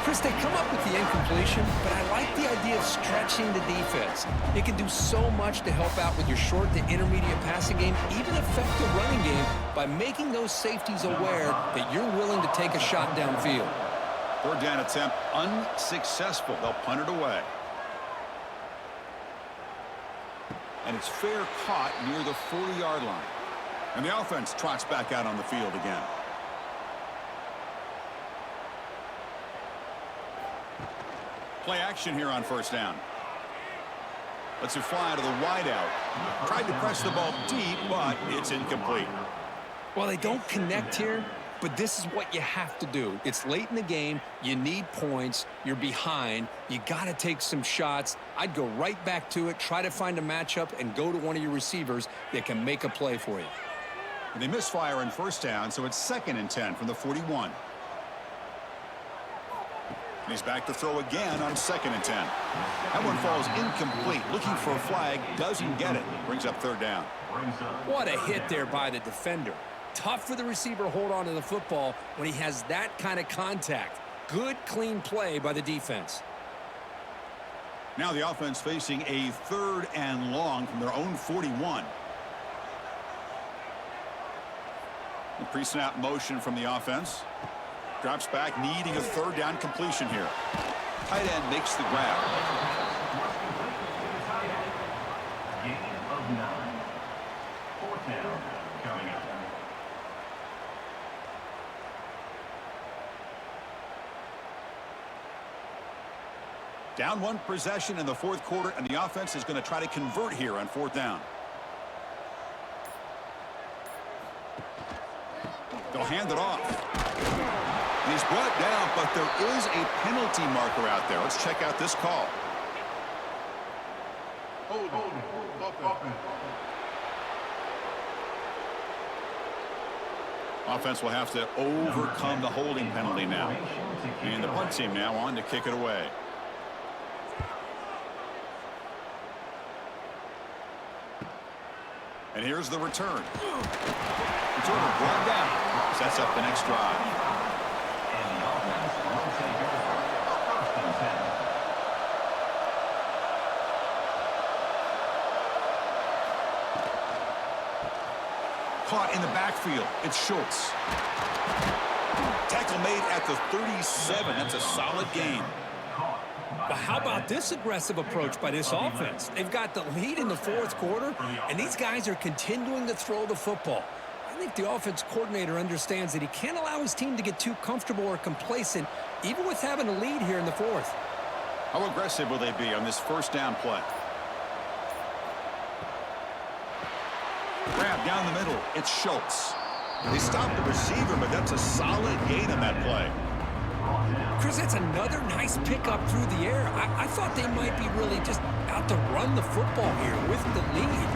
Chris, they come up with the incompletion, but I like the idea of stretching the defense. It can do so much to help out with your short to intermediate passing game, even affect the running game by making those safeties aware that you're willing to take a shot downfield. 3rd down attempt unsuccessful. They'll punt it away. And it's fair caught near the 40-yard line. And the offense trots back out on the field again. Play action here on 1st down. Lets it fly to the wideout. Tried to press the ball deep, but it's incomplete. Well, they don't connect here, but this is what you have to do. It's late in the game. You need points. You're behind. You got to take some shots. I'd go right back to it, try to find a matchup, and go to one of your receivers that can make a play for you. And they misfire on 1st down, so it's 2nd and 10 from the 41. And he's back to throw again on 2nd and 10. That one falls incomplete. Looking for a flag. Doesn't get it. Brings up 3rd down. What a hit there by the defender. Tough for the receiver to hold on to the football when he has that kind of contact. Good, clean play by the defense. Now the offense facing a 3rd and long from their own 41. The pre-snap motion from the offense. Drops back, needing a 3rd down completion here. Tight end makes the grab. Gain of 9. 4th down coming up. Down 1 possession in the 4th quarter, and the offense is going to try to convert here on 4th down. They'll hand it off. And he's brought down, but there is a penalty marker out there. Let's check out this call. Hold. Offense will have to overcome the holding penalty now. And the punt team now on to kick it away. And here's the return. Return brought down. Sets up the next drive. And the offense will take over 1st and 10. Caught in the backfield. It's Schultz. Tackle made at the 37. That's a solid gain. But how about this aggressive approach by this offense? They've got the lead in the 4th quarter, and these guys are continuing to throw the football. I think the offense coordinator understands that he can't allow his team to get too comfortable or complacent, even with having a lead here in the 4th. How aggressive will they be on this 1st down play? Grab down the middle. It's Schultz. They stopped the receiver, but that's a solid gain on that play. Chris, that's another nice pickup through the air. I thought they might be really just out to run the football here with the lead.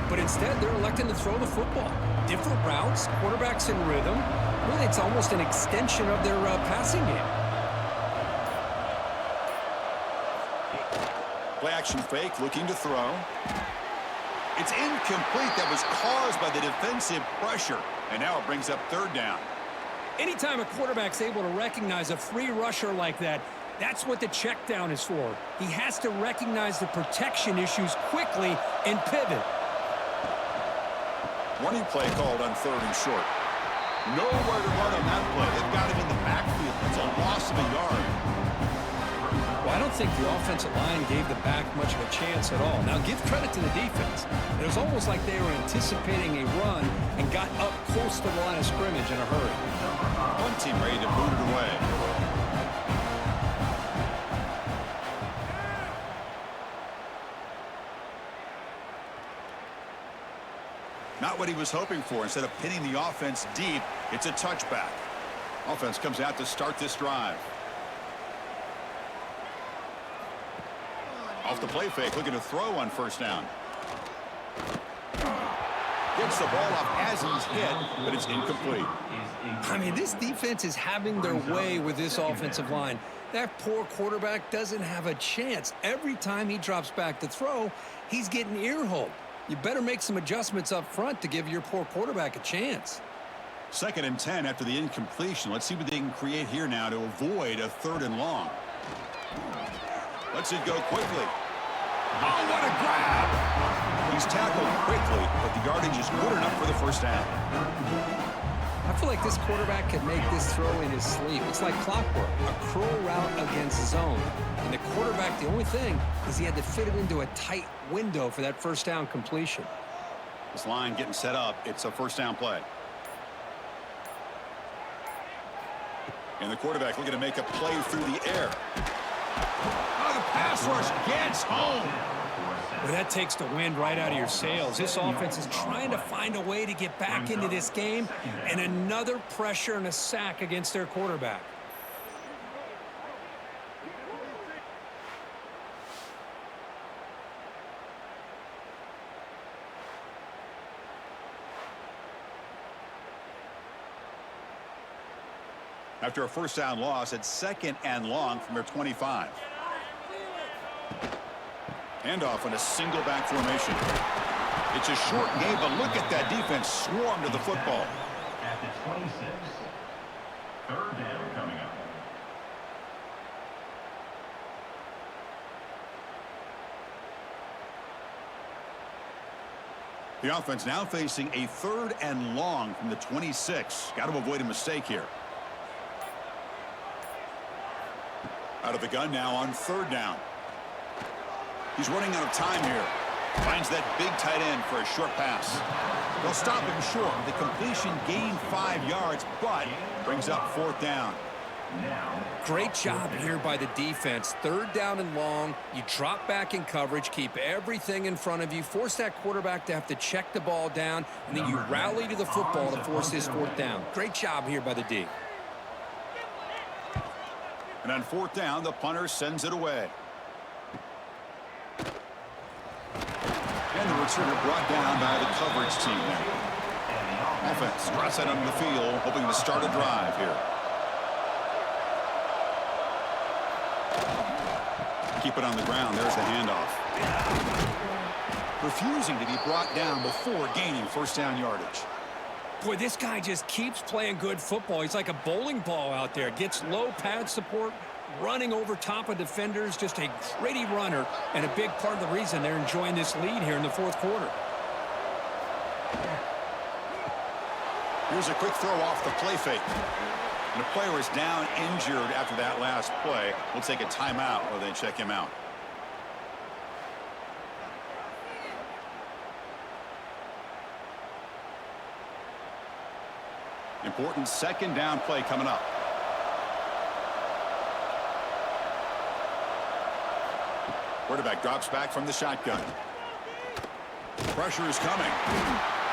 But instead, they're electing to throw the football. Different routes, quarterbacks in rhythm. Really, it's almost an extension of their passing game. Play action fake, looking to throw. It's incomplete. That was caused by the defensive pressure. And now it brings up third down. Anytime a quarterback's able to recognize a free rusher like that, that's what the check down is for. He has to recognize the protection issues quickly and pivot. Running play called on third and short. Nowhere to run on that play. They've got him in the backfield. It's a loss of a yard. Well, I don't think the offensive line gave the back much of a chance at all. Now, give credit to the defense. It was almost like they were anticipating a run and got up close to the line of scrimmage in a hurry. One team ready to boot it away. Not what he was hoping for. Instead of pinning the offense deep, it's a touchback. Offense comes out to start this drive. Off the play fake, looking to throw on first down. Gets the ball off as he's hit, but it's incomplete. I mean, this defense is having their way with this offensive line. That poor quarterback doesn't have a chance. Every time he drops back to throw, he's getting ear-holed. You better make some adjustments up front to give your poor quarterback a chance. 2nd and 10 after the incompletion. Let's see what they can create here now to avoid a 3rd and long. Lets it go quickly. Oh, what a grab! He's tackled quickly, but the yardage is good enough for the first down. I feel like this quarterback could make this throw in his sleep. It's like clockwork, a crow route against zone. And the quarterback, the only thing is he had to fit it into a tight window for that first down completion. This line getting set up. It's a first down play. And the quarterback looking to make a play through the air. Oh, the pass rush gets home. Well, that takes the wind right out of your sails. This offense is trying to find a way to get back into this game, and another pressure and a sack against their quarterback. After a first down loss, it's 2nd and long from their 25. Handoff in a single back formation. It's a short game, but look at that defense swarm to the football. At the 26. 3rd down coming up. The offense now facing a 3rd and long from the 26. Got to avoid a mistake here. Out of the gun now on 3rd down. He's running out of time here. Finds that big tight end for a short pass. They'll stop him short. The completion gained 5 yards, but brings up 4th down. Great job here by the defense. 3rd down and long. You drop back in coverage, keep everything in front of you, force that quarterback to have to check the ball down, and then you rally to the football to force this 4th down. Great job here by the D. And on 4th down, the punter sends it away. And the returner brought down by the coverage team there. Offense drops that onto the field, hoping to start a drive here. Keep it on the ground. There's the handoff. Refusing to be brought down before gaining first down yardage. Boy, this guy just keeps playing good football. He's like a bowling ball out there. Gets low pad support, running over top of defenders. Just a gritty runner, and a big part of the reason they're enjoying this lead here in the 4th quarter. Here's a quick throw off the play fake. And the player is down injured after that last play. We'll take a timeout while they check him out. Important 2nd down play coming up. Quarterback drops back from the shotgun. Pressure is coming.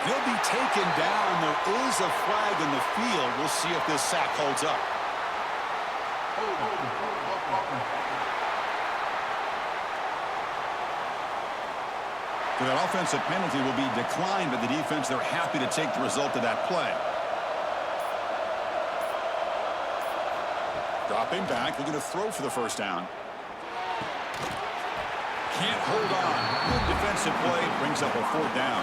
He'll be taken down. There is a flag in the field. We'll see if this sack holds up. So that offensive penalty will be declined by the defense. They're happy to take the result of that play. Dropping back, looking to throw for the first down. can't hold on. Good defensive play brings up a 4th down.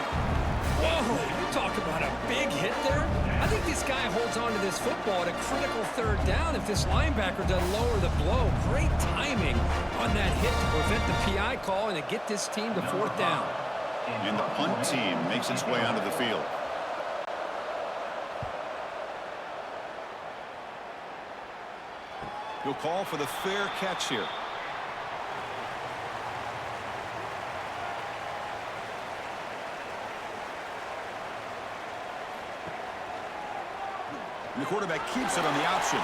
Whoa, you talk about a big hit there. I think this guy holds on to this football at a critical 3rd down if this linebacker doesn't lower the blow. Great timing on that hit to prevent the PI call and to get this team to 4th down. And the punt team makes its way onto the field. He'll call for the fair catch here. And the quarterback keeps it on the option.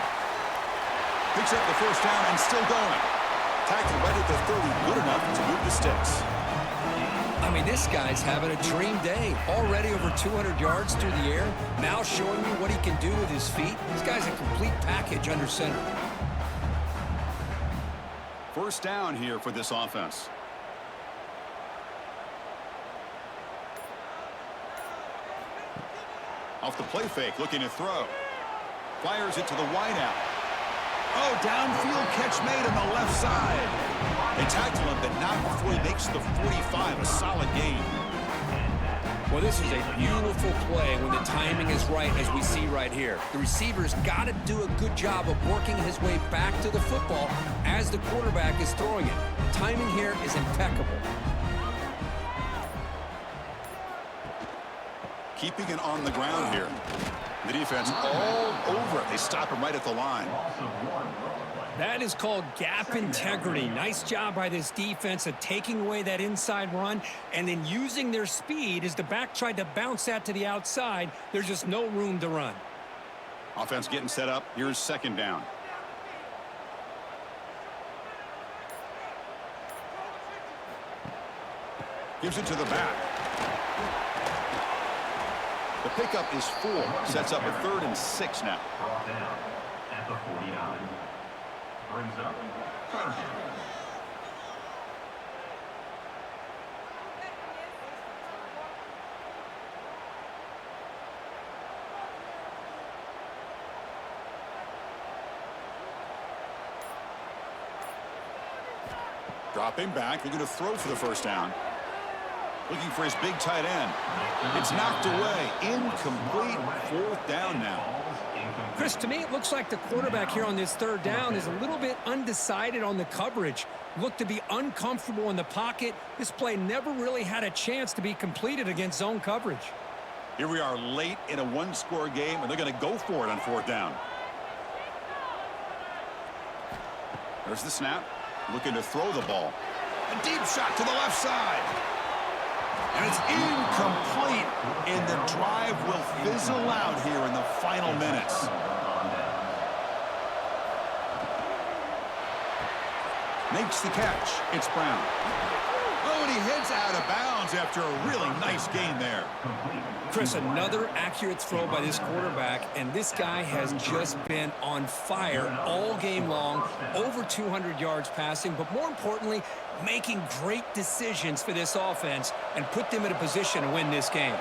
Picks up the 1st down and still going. Tackled right at the 30, good enough to move the sticks. I mean, this guy's having a dream day. Already over 200 yards through the air. Now showing you what he can do with his feet. This guy's a complete package under center. 1st down here for this offense. Off the play fake, looking to throw. Fires it to the wideout. Oh, downfield catch made on the left side. They tackle him, but not before he makes the 45. A solid gain. Well, this is a beautiful play when the timing is right, as we see right here. The receiver's got to do a good job of working his way back to the football as the quarterback is throwing it. The timing here is impeccable. Keeping it on the ground here. The defense all over it. They stop him right at the line. That is called gap integrity. Nice job by this defense of taking away that inside run and then using their speed as the back tried to bounce that to the outside. There's just no room to run. Offense getting set up. Here's 2nd down. Gives it to the back. The pickup is 4. Sets up a 3rd and 6 now. Brought down at the 49. Brings up 3rd down. Dropping back, looking to throw for the 1st down. Looking for his big tight end. It's knocked away. Incomplete. 4th down now. Chris, to me, it looks like the quarterback here on this 3rd down is a little bit undecided on the coverage. Looked to be uncomfortable in the pocket. This play never really had a chance to be completed against zone coverage. Here we are late in a 1-score game, and they're going to go for it on 4th down. There's the snap. Looking to throw the ball. A deep shot to the left side. And it's incomplete, and the drive will fizzle out here in the final minutes. Makes the catch. It's Brown. Oh, and he heads out of bounds after a really nice gain there. Chris, another accurate throw by this quarterback, and this guy has just been on fire all game long, over 200 yards passing, but more importantly, making great decisions for this offense and put them in a position to win this game.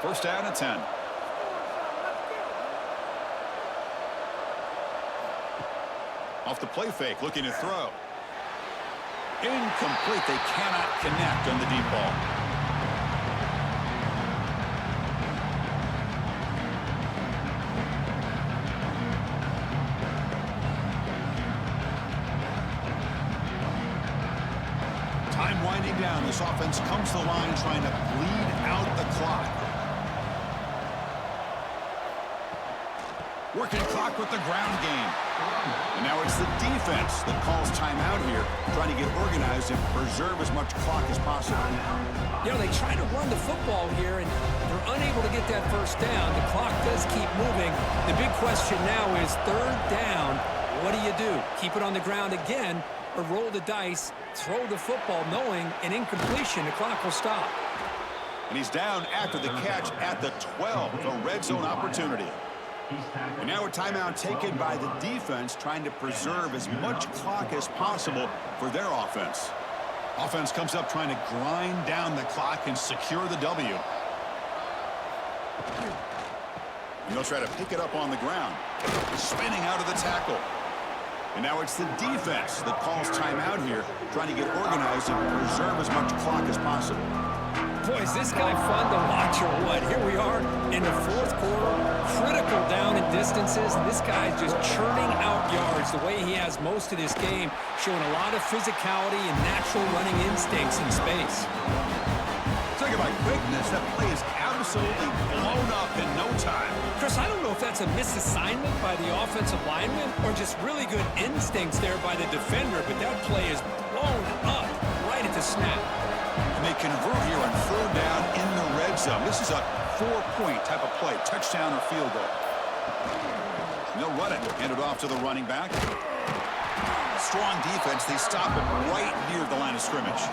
1st down and 10. Off the play fake, looking to throw. Incomplete. They cannot connect on the deep ball. Time winding down. This offense comes to the line trying to bleed out the clock. Working clock with the ground game. And now it's the defense that calls timeout here, trying to get organized and preserve as much clock as possible. You know, they try to run the football here, and they're unable to get that 1st down. The clock does keep moving. The big question now is 3rd down. What do? Keep it on the ground again, or roll the dice, throw the football, knowing an incompletion, the clock will stop. And he's down after the catch at the 12, a red zone opportunity. And now a timeout taken by the defense, trying to preserve as much clock as possible for their offense. Offense comes up trying to grind down the clock and secure the W. And they'll try to pick it up on the ground. Spinning out of the tackle. And now it's the defense that calls timeout here, trying to get organized and preserve as much clock as possible. Boy, is this guy fun to watch or what? Here we are in the fourth quarter, critical down in distances, and this guy is just churning out yards the way he has most of this game, showing a lot of physicality and natural running instincts in space. Talk about quickness, that play is absolutely blown up in no time. Chris, I don't know if that's a misassignment by the offensive lineman or just really good instincts there by the defender, but that play is blown up right at the snap. And they convert here on 3rd down in the red zone. This is a 4-point type of play, touchdown or field goal. And they'll run it, hand it off to the running back. Strong defense, they stop it right near the line of scrimmage.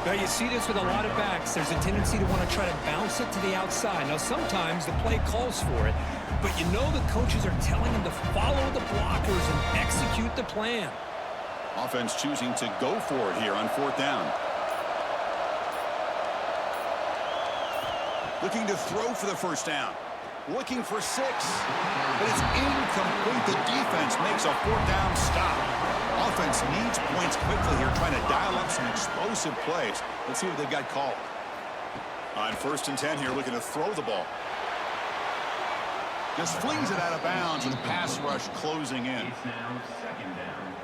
Now, you see this with a lot of backs. There's a tendency to want to try to bounce it to the outside. Now, sometimes the play calls for it, but you know the coaches are telling them to follow the blockers and execute the plan. Offense choosing to go for it here on 4th down. Looking to throw for the first down. Looking for 6. But it's incomplete. The defense makes a 4th down stop. Offense needs points quickly here, trying to dial up some explosive plays. Let's see what they've got called. On 1st and 10 here, looking to throw the ball. Just flings it out of bounds with a pass rush closing in. It's now 2nd down.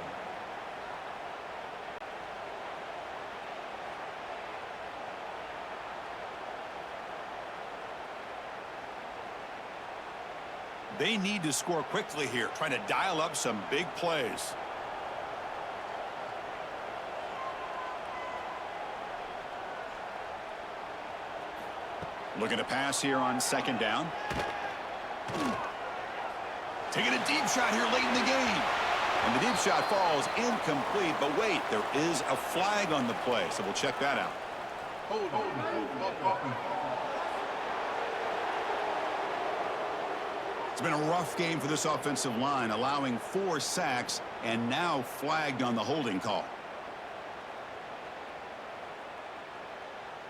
They need to score quickly here, trying to dial up some big plays. Looking to pass here on 2nd down. Taking a deep shot here late in the game. And the deep shot falls incomplete, but wait, there is a flag on the play, so we'll check that out. Hold. It's been a rough game for this offensive line, allowing 4 sacks and now flagged on the holding call.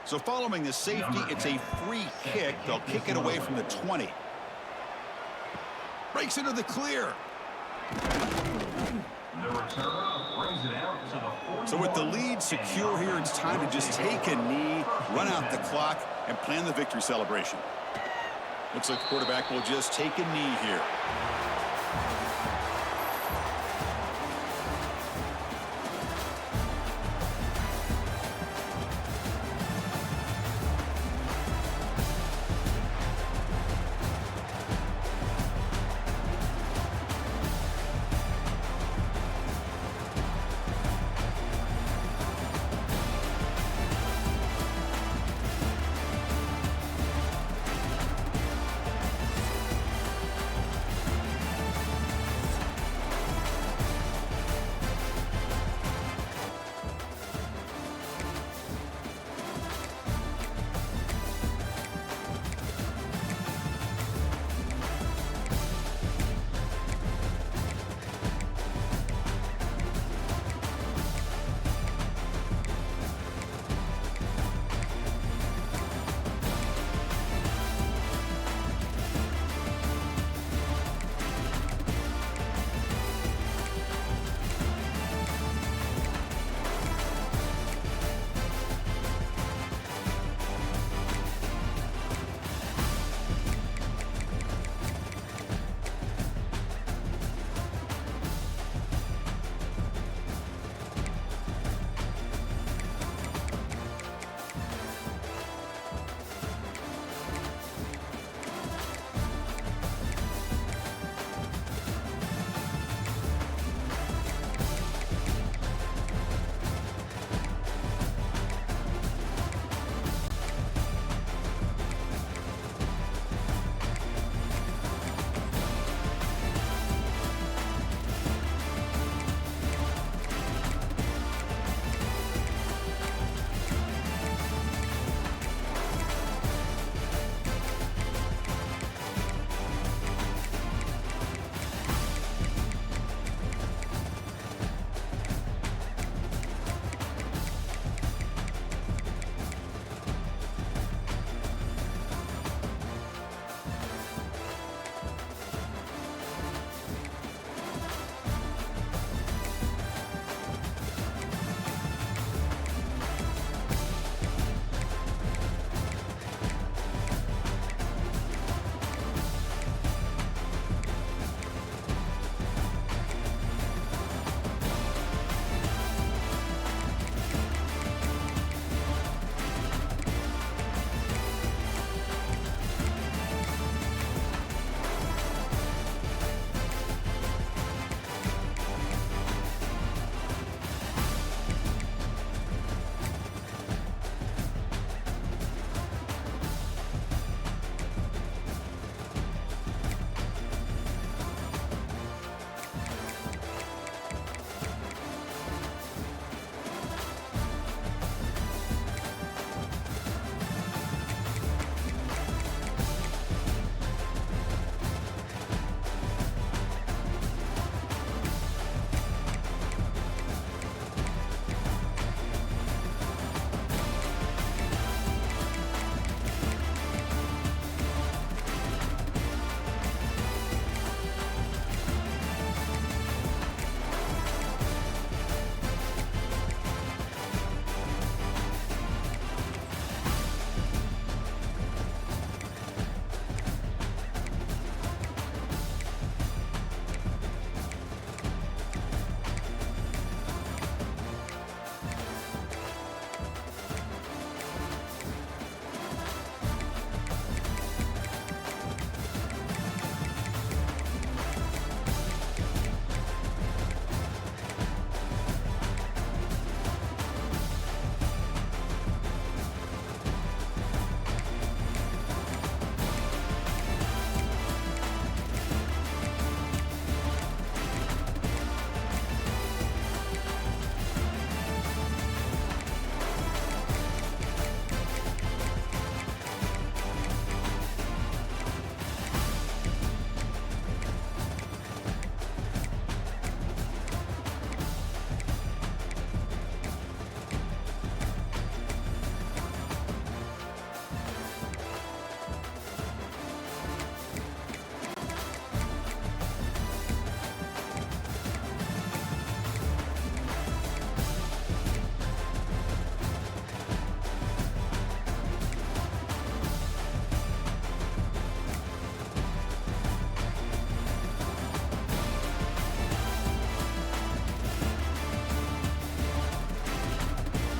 So following the safety, it's a free kick. They'll kick it away from the 20. Breaks into the clear. The return brings it out to the 40. So with the lead secure here, it's time to just take a knee, run out the clock, and plan the victory celebration. Looks like the quarterback will just take a knee here.